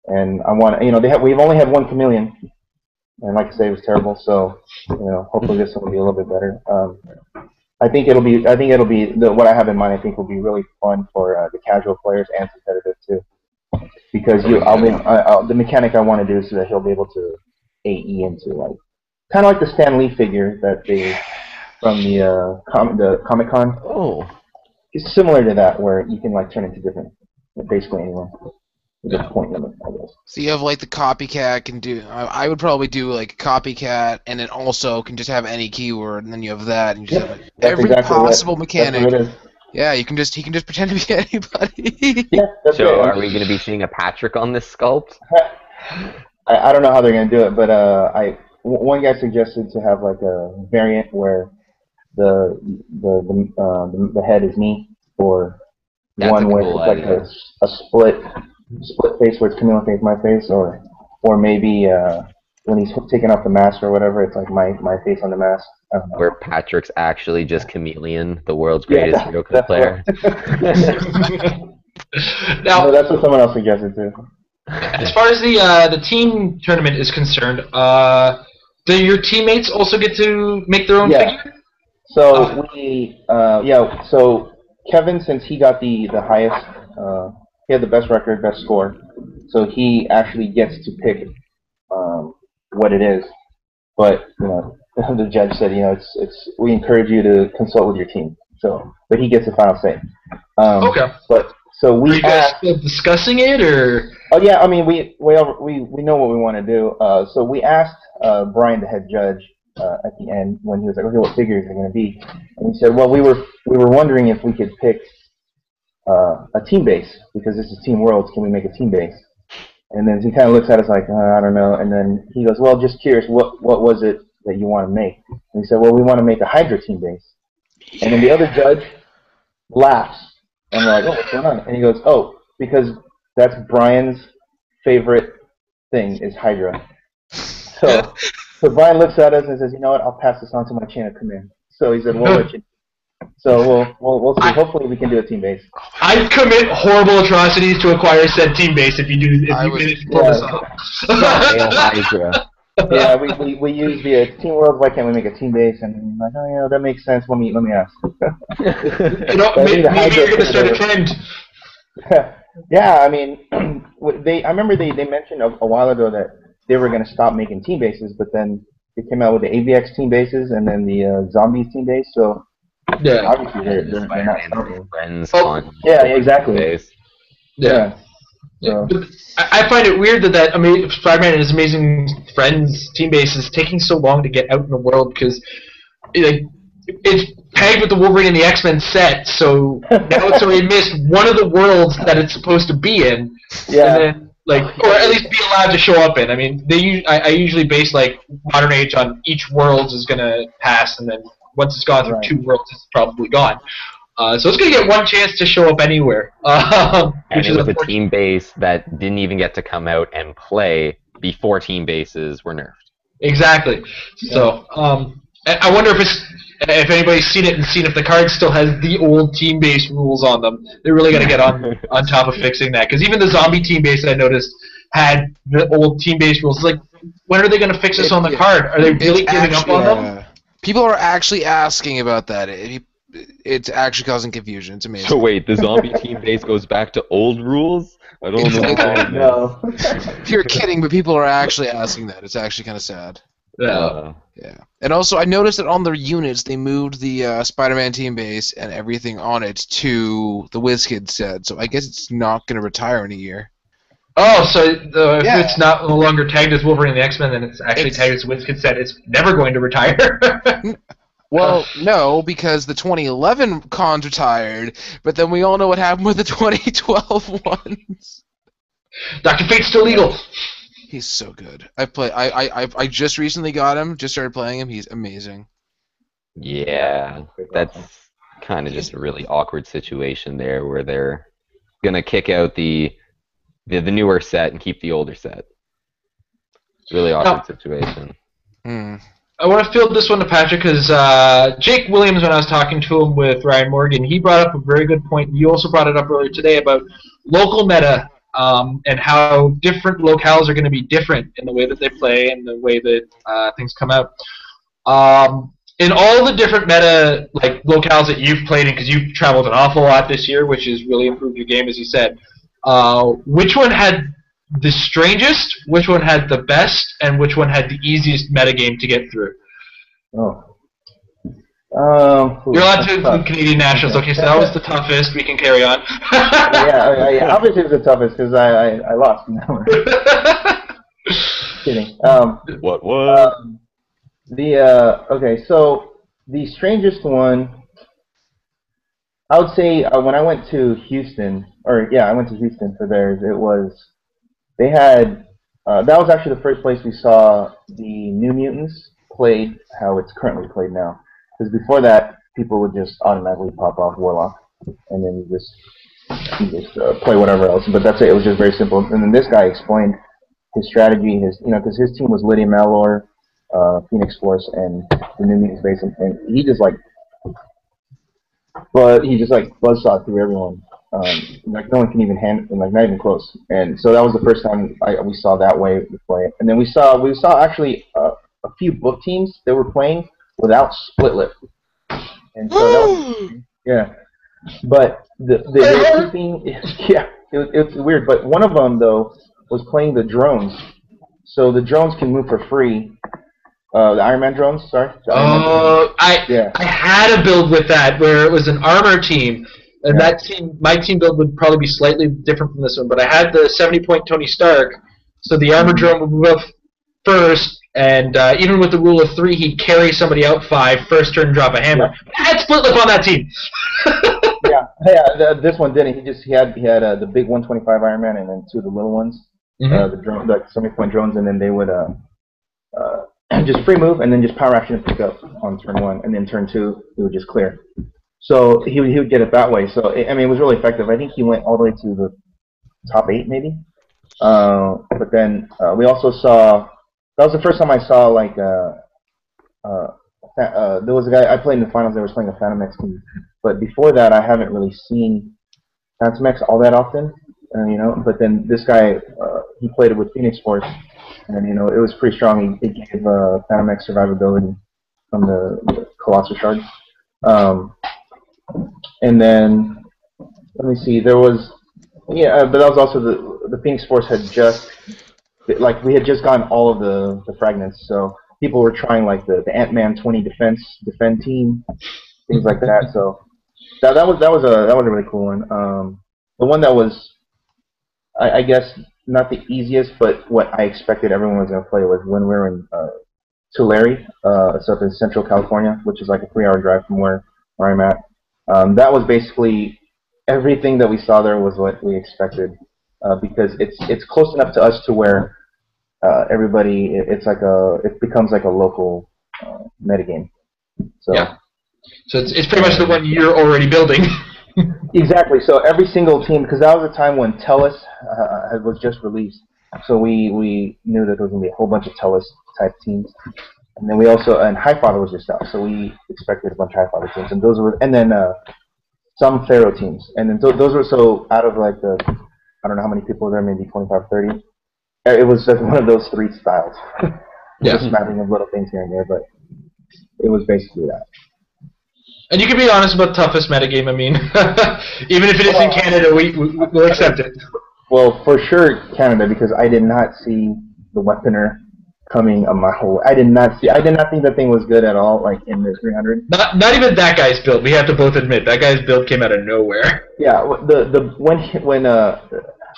and I want we've only had 1 Chameleon. And like I say, it was terrible. So, hopefully this one will be a little bit better. I think it'll be what I have in mind. I think will be really fun for the casual players and competitive too. Because the mechanic I want to do is so that he'll be able to AE into like kind of like the Stan Lee figure that they from the Comic-Con. Oh, It's similar to that, where you can like turn into different, basically anyone. The point limit, I guess. So you have like the copycat can do. I would probably do like a copycat, and then also can just have any keyword, and then you have that, and you just have every exactly possible mechanic. That's what it is. Yeah, he can just pretend to be anybody. Yeah, that's so it. are we going to be seeing a Patrick on this sculpt? I don't know how they're going to do it, but one guy suggested to have like a variant where the head is me, or That's one a where cool it's like idea. a split face where it's Chameleon face, my face, or maybe when he's taking off the mask or whatever, it's like my face on the mask. I don't know. Where Patrick's actually just Chameleon, the world's greatest Heroclix player. Now, No, that's what someone else suggested too. as far as the team tournament is concerned, do your teammates also get to make their own figure? So so Kevin, since he got the highest, he had the best record, best score, so he actually gets to pick what it is. But the judge said, it's we encourage you to consult with your team. So, but he gets the final say. Okay. But so Are you guys still discussing it, or? Oh yeah, I mean we know what we want to do. So we asked Brian, the head judge, at the end when he was like, okay, what figures are going to be? And he said, well, we were wondering if we could pick a team base, because this is Team Worlds. Can we make a team base? And then he kind of looks at us like, I don't know. And then he goes, well, just curious, what was it that you want to make? And he said, well, we want to make a Hydra team base. And then the other judge laughs, and we're like, oh, what's going on? And he goes, oh, because that's Brian's favorite thing is Hydra. So Brian looks at us and says, you know what? I'll pass this on to my chain of command. So he said, we'll let you. So we'll see. Hopefully we can do a team base. I'd commit horrible atrocities to acquire said team base if you manage to pull this off. Hydra. Yeah, we use the Team World. Why can't we make a team base? And I'm like, oh yeah, that makes sense. Let me ask. Maybe you're gonna start a trend. Yeah, I mean, I remember they mentioned a while ago that they were gonna stop making team bases, but then they came out with the AVX team bases and then the zombies team base. So Yeah. obviously they're not Spider-Man stopping. Friends Oh, fun. Yeah, exactly. Base. Yeah. So, But I find it weird that Spider-Man and his Amazing Friends team base is taking so long to get out in the world because it's pegged with the Wolverine and the X-Men set, so now it's already missed one of the worlds that it's supposed to be in. yeah. And then, or at least be allowed to show up in. I mean, I usually base Modern Age on each world is gonna pass, and then once it's gone through 2 worlds, it's probably gone. So it's gonna get one chance to show up anywhere. And Which it is was a team base that didn't even get to come out and play before team bases were nerfed. Exactly. So I wonder if anybody's seen it and seen if the card still has the old team base rules on them. They're really gonna get on top of fixing that, because even the zombie team base I noticed had the old team base rules. It's like, when are they gonna fix this on the card? Are they really giving up on them? People are actually asking about that. It's actually causing confusion. It's amazing. So wait, the zombie team base goes back to old rules? I don't know. No. You're kidding, but people are actually asking that. It's actually kind of sad. Yeah. Yeah. And also, I noticed that on their units, they moved the Spider-Man team base and everything on it to the WizKids set. So I guess it's not going to retire in a year. Oh, so if it's no longer tagged as Wolverine and the X-Men, then it's actually tagged as WizKids set. It's never going to retire. Well, no, because the 2011 cons retired, but then we all know what happened with the 2012 ones. Dr. Fate's still legal. He's so good. I just recently got him. Just started playing him. He's amazing. Yeah, that's kind of just a really awkward situation there, where they're gonna kick out the newer set and keep the older set. Really awkward situation. I want to field this one to Patrick because Jake Williams, when I was talking to him with Ryan Morgan, he brought up a very good point. You also brought it up earlier today about local meta and how different locales are going to be different in the way that they play and the way that things come out. In all the different meta locales that you've played in, because you've traveled an awful lot this year, which has really improved your game, as you said, which one had the strangest, which one had the best, and which one had the easiest metagame to get through? You're allowed to include Canadian nationals. Okay, so that was the toughest. We can carry on. yeah. Obviously, it was the toughest because I lost. Kidding. What? Okay, so the strangest one, I would say when I went to Houston, I went to Houston for theirs. It was they had that was actually the first place we saw the New Mutants played how it's currently played now. Because before that, people would just automatically pop off Warlock, and then you just play whatever else. But that's it. It was just very simple. And then this guy explained his strategy, because his team was Lydia Malor, Phoenix Force, and the New Mutants base, and he just buzzsawed through everyone. No one can even handle, not even close. And so that was the first time we saw that way to play it. And then we saw actually a few book teams that were playing without split lip. And so that was, but the keeping, it's weird. But one of them though was playing the drones, so the drones can move for free. The Iron Man drones, sorry. I had a build with that where it was an armor team, and that team, my team build would probably be slightly different from this one. But I had the 70-point Tony Stark, so the armor drone would move up first. And even with the rule of 3, he'd carry somebody out 5, first turn drop a hammer. I had split lip on that team. This one didn't. He had the big 125 Iron Man and then 2 of the little ones, the drone, 70-point drones, and then they would just free move and then just power action and pick up on turn 1, and then turn 2 it would just clear. So he would get it that way. So it was really effective. I think he went all the way to the top 8 maybe. But then we also saw. That was the first time I saw there was a guy I played in the finals that was playing a Phantom X team, but before that I haven't really seen Phantom X all that often, But then this guy he played it with Phoenix Force, and it was pretty strong. He gave Phantom X survivability from the Colossal Shard, and then let me see. There was but that was also the Phoenix Force had just. We had just gotten all of the fragments, so people were trying like the Ant-Man 20 defend team, things like that. So that was a really cool one. The one that was, I guess, not the easiest, but what I expected everyone was going to play was when we were in Tulare, it's up in Central California, which is like a 3-hour drive from where I'm at. That was basically everything that we saw there was what we expected, because it's close enough to us to where everybody it becomes like a local metagame. So yeah, so it's pretty much the one you're already building. exactly. So every single team, because that was a time when Tellus was just released, so we knew that there was going to be a whole bunch of Tellus type teams. And then we also, and Highfather was just out, so we expected a bunch of Highfather teams, and then some Pharaoh teams, and then those were, so out of like the, I don't know how many people were there, maybe 25, 30. It was just one of those 3 styles. Yeah. Just smattering of little things here and there, but it was basically that. And you can be honest about toughest metagame. I mean, even if it is in Canada, we'll accept it. Well, for sure Canada, because I did not see the Weaponer coming a mile. I did not think that thing was good at all, like in the 300. Not even that guy's build. We have to both admit that guy's build came out of nowhere. Yeah, when I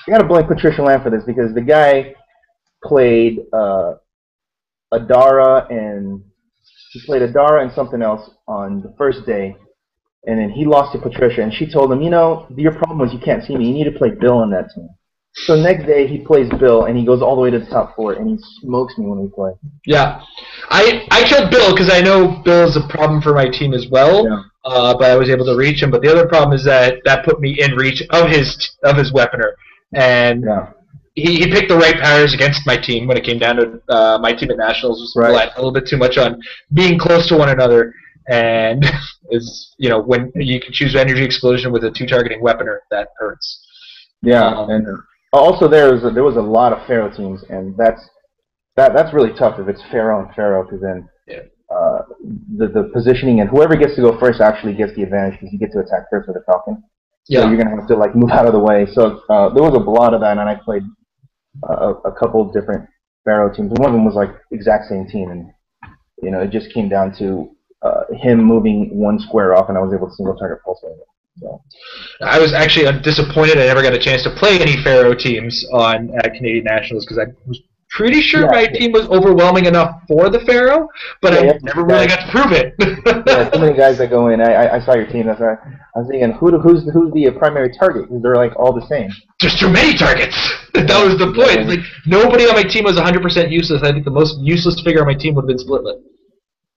gotta blame Patricia Lamb for this, because the guy played Adara and something else on the first day, and then he lost to Patricia, and she told him, you know, your problem was you can't see me. You need to play Bill on that team. So the next day he plays Bill, and he goes all the way to the top 4, and he smokes me when we play. Yeah, I killed Bill because I know Bill is a problem for my team as well. Yeah. But I was able to reach him. But the other problem is that put me in reach of his Weaponer, and yeah. He picked the right powers against my team when it came down to my team at Nationals. Was relying a little bit too much on being close to one another, and is, you know, when you can choose Energy Explosion with a 2-targeting Weaponer, that hurts. Yeah, and also there was a lot of Pharaoh teams, and that's really tough if it's Pharaoh and Pharaoh, because then the positioning and whoever gets to go first actually gets the advantage, because you get to attack first with a Falcon. Yeah. So you're gonna have to like move out of the way. So there was a lot of that, and I played a couple of different Pharaoh teams. One of them was like exact same team, and you know, it just came down to him moving 1 square off, and I was able to single target pulse it. So. I was actually disappointed I never got a chance to play any Pharaoh teams on Canadian Nationals, because I was pretty sure my team was overwhelming enough for the Pharaoh, but I never really got to prove it. Yeah, too many guys that go in. I saw your team. That's right. I was thinking, who's the primary target? Because they're like all the same. Just too many targets. That was the point. It's like nobody on my team was 100% useless. I think the most useless figure on my team would have been Splitlet.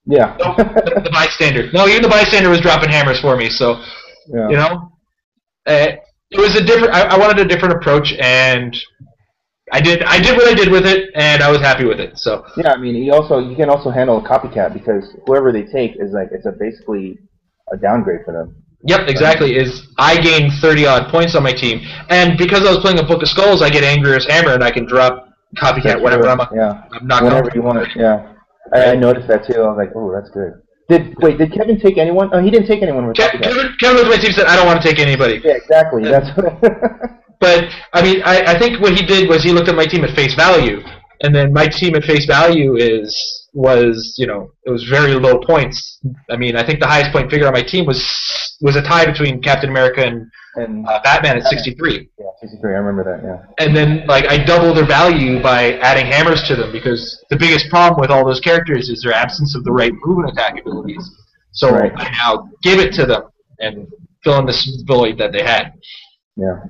Yeah. No, the bystander. No, even the bystander was dropping hammers for me. So, you know, it was a different. I wanted a different approach, and I did what I did with it, and I was happy with it. So. Yeah, I mean, you can also handle a copycat, because whoever they take is like it's basically a downgrade for them. Yep, exactly. I gained 30-odd points on my team, and because I was playing a Book of Skulls, I get Angrier's Hammer, and I can drop Copycat whenever I'm not whenever you want it. Yeah, I noticed that too. I was like, oh, that's good. Did Kevin take anyone? Oh, he didn't take anyone with Copycat. Kevin was my team, said I don't want to take anybody. Yeah, exactly. That's. But I mean, I think what he did was he looked at my team at face value, and then my team at face value was you know, it was very low points. I mean, I think the highest point figure on my team was a tie between Captain America and Batman at 63. Yeah, 63. I remember that. Yeah. And then like I doubled their value by adding hammers to them, because the biggest problem with all those characters is their absence of the right move and attack abilities. So I now give it to them and fill in this void that they had. Yeah.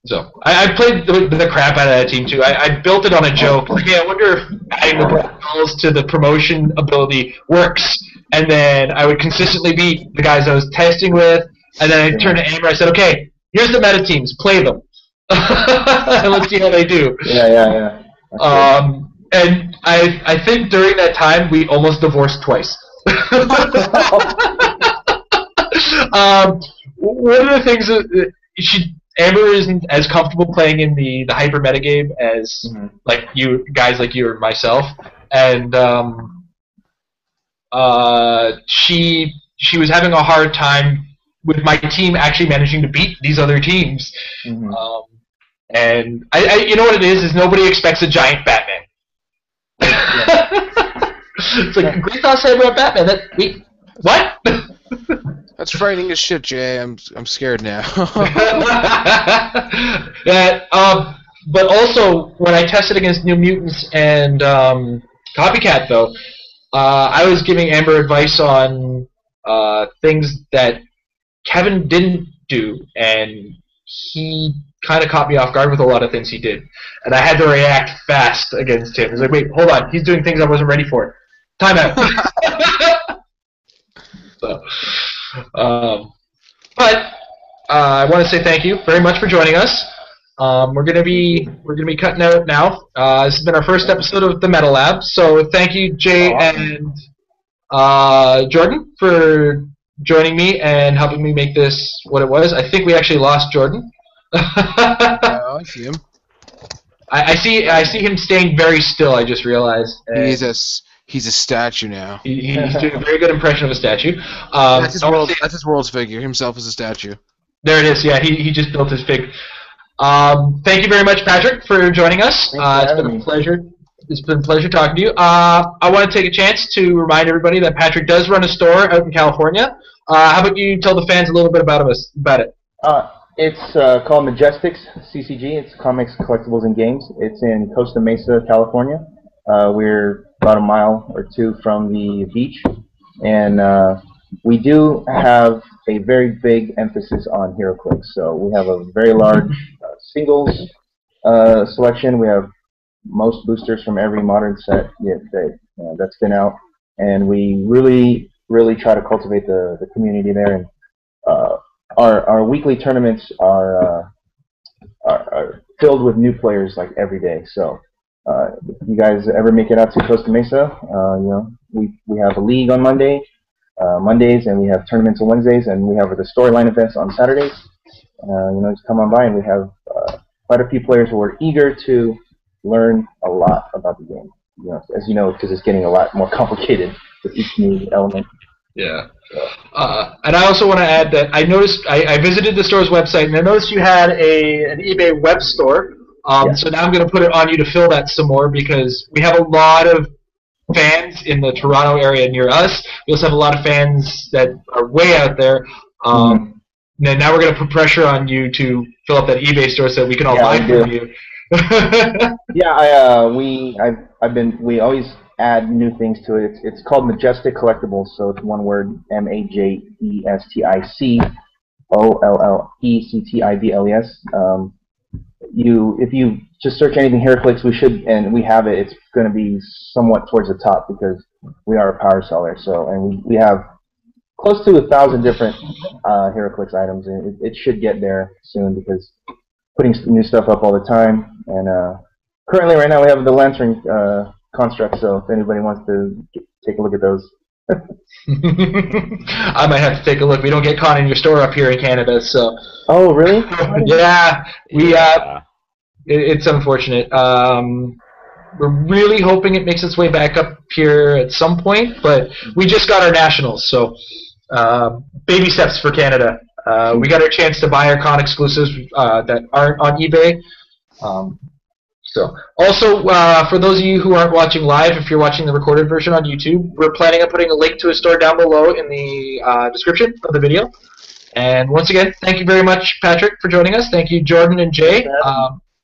So I played the crap out of that team too. I built it on a joke. Like, I wonder if adding the protocols to the promotion ability works. And then I would consistently beat the guys I was testing with. And then I turned to Amber. I said, okay, here's the meta teams. Play them. And let's see how they do. Yeah. And I think during that time we almost divorced twice. One of the things that Amber isn't as comfortable playing in the hyper metagame as like you guys like you or myself, and she was having a hard time with my team actually managing to beat these other teams. And I you know what it is nobody expects a giant Batman. It's like great thoughts I about Batman. What? That's frightening as shit, Jay. I'm scared now. Yeah. But also when I tested against New Mutants and Copycat, though, I was giving Amber advice on things that Kevin didn't do, and he kind of caught me off guard with a lot of things he did, and I had to react fast against him. He was like, wait, hold on, he's doing things I wasn't ready for. Time out. So, but I want to say thank you very much for joining us. We're gonna be cutting out now. This has been our first episode of the Metal Lab, so thank you, Jay and Jordan, for joining me and helping me make this what it was. I think we actually lost Jordan. I see him. I see him staying very still. I just realized. He's a statue now. He's doing a very good impression of a statue. That's his world's figure. Himself as a statue. There it is. Yeah, he just built his fig. Thank you very much, Patrick, for joining us. It's been a pleasure. It's been a pleasure talking to you. I want to take a chance to remind everybody that Patrick does run a store out in California. How about you tell the fans a little bit about it? It's called Majestics CCG. It's Comics, Collectibles, and Games. It's in Costa Mesa, California. We're about a mile or two from the beach, and we do have a very big emphasis on Heroclix. So we have a very large singles selection. We have most boosters from every modern set that's been out, and we really try to cultivate the community there. And our weekly tournaments are filled with new players like every day. So if you guys ever make it out to Costa Mesa, we have a league on Mondays, and we have tournaments on Wednesdays, and we have the storyline events on Saturdays. Just come on by, and we have quite a few players who are eager to learn a lot about the game. As you know, because it's getting a lot more complicated with each new element. Yeah. And I also want to add that I noticed I visited the store's website, and I noticed you had an eBay web store. So now I'm going to put it on you to fill that some more, because we have a lot of fans in the Toronto area near us. We also have a lot of fans that are way out there. And now we're going to put pressure on you to fill up that eBay store so we can all buy from you. Yeah, we always add new things to it. It's called Majestic Collectibles, so it's one word: MAJESTICOLLECTIBLES. If you just search anything Heroclix, we have it. It's going to be somewhat towards the top because we are a power seller. So, and we have close to 1,000 different Heroclix items, and it should get there soon because putting new stuff up all the time. And currently, right now, we have the Lantern construct. So, if anybody wants to take a look at those. I might have to take a look. We don't get caught in your store up here in Canada, so. Oh, really? Yeah, it's unfortunate. We're really hoping it makes its way back up here at some point, but we just got our nationals, so baby steps for Canada. We got our chance to buy our con exclusives that aren't on eBay. So, also, for those of you who aren't watching live, if you're watching the recorded version on YouTube, we're planning on putting a link to a store down below in the description of the video. And once again, thank you very much, Patrick, for joining us. Thank you, Jordan and Jay. It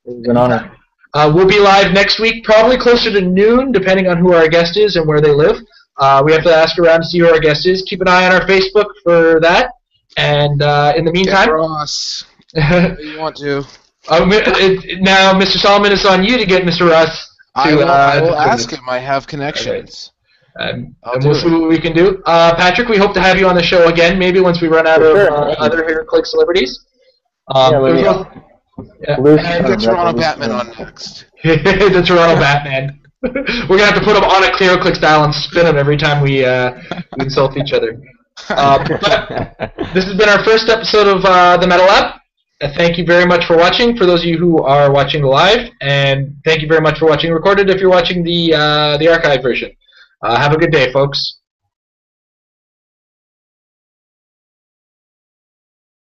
was an honor. We'll be live next week, probably closer to noon, depending on who our guest is and where they live. We have to ask around to see who our guest is. Keep an eye on our Facebook for that. And in the meantime... Get Ross. You want to. Now, Mr. Solomon, it's on you to get Mr. Russ to... I will ask him. I have connections. And we'll see what we can do. Patrick, we hope to have you on the show again, maybe once we run out of other Heroclix celebrities. Get the Toronto Batman on next. The Toronto Batman. We're going to have to put him on a Heroclix dial and spin him every time we insult each other. But this has been our first episode of the Metal Lab. Thank you very much for watching, for those of you who are watching live, and thank you very much for watching recorded if you're watching the archive version. Have a good day, folks.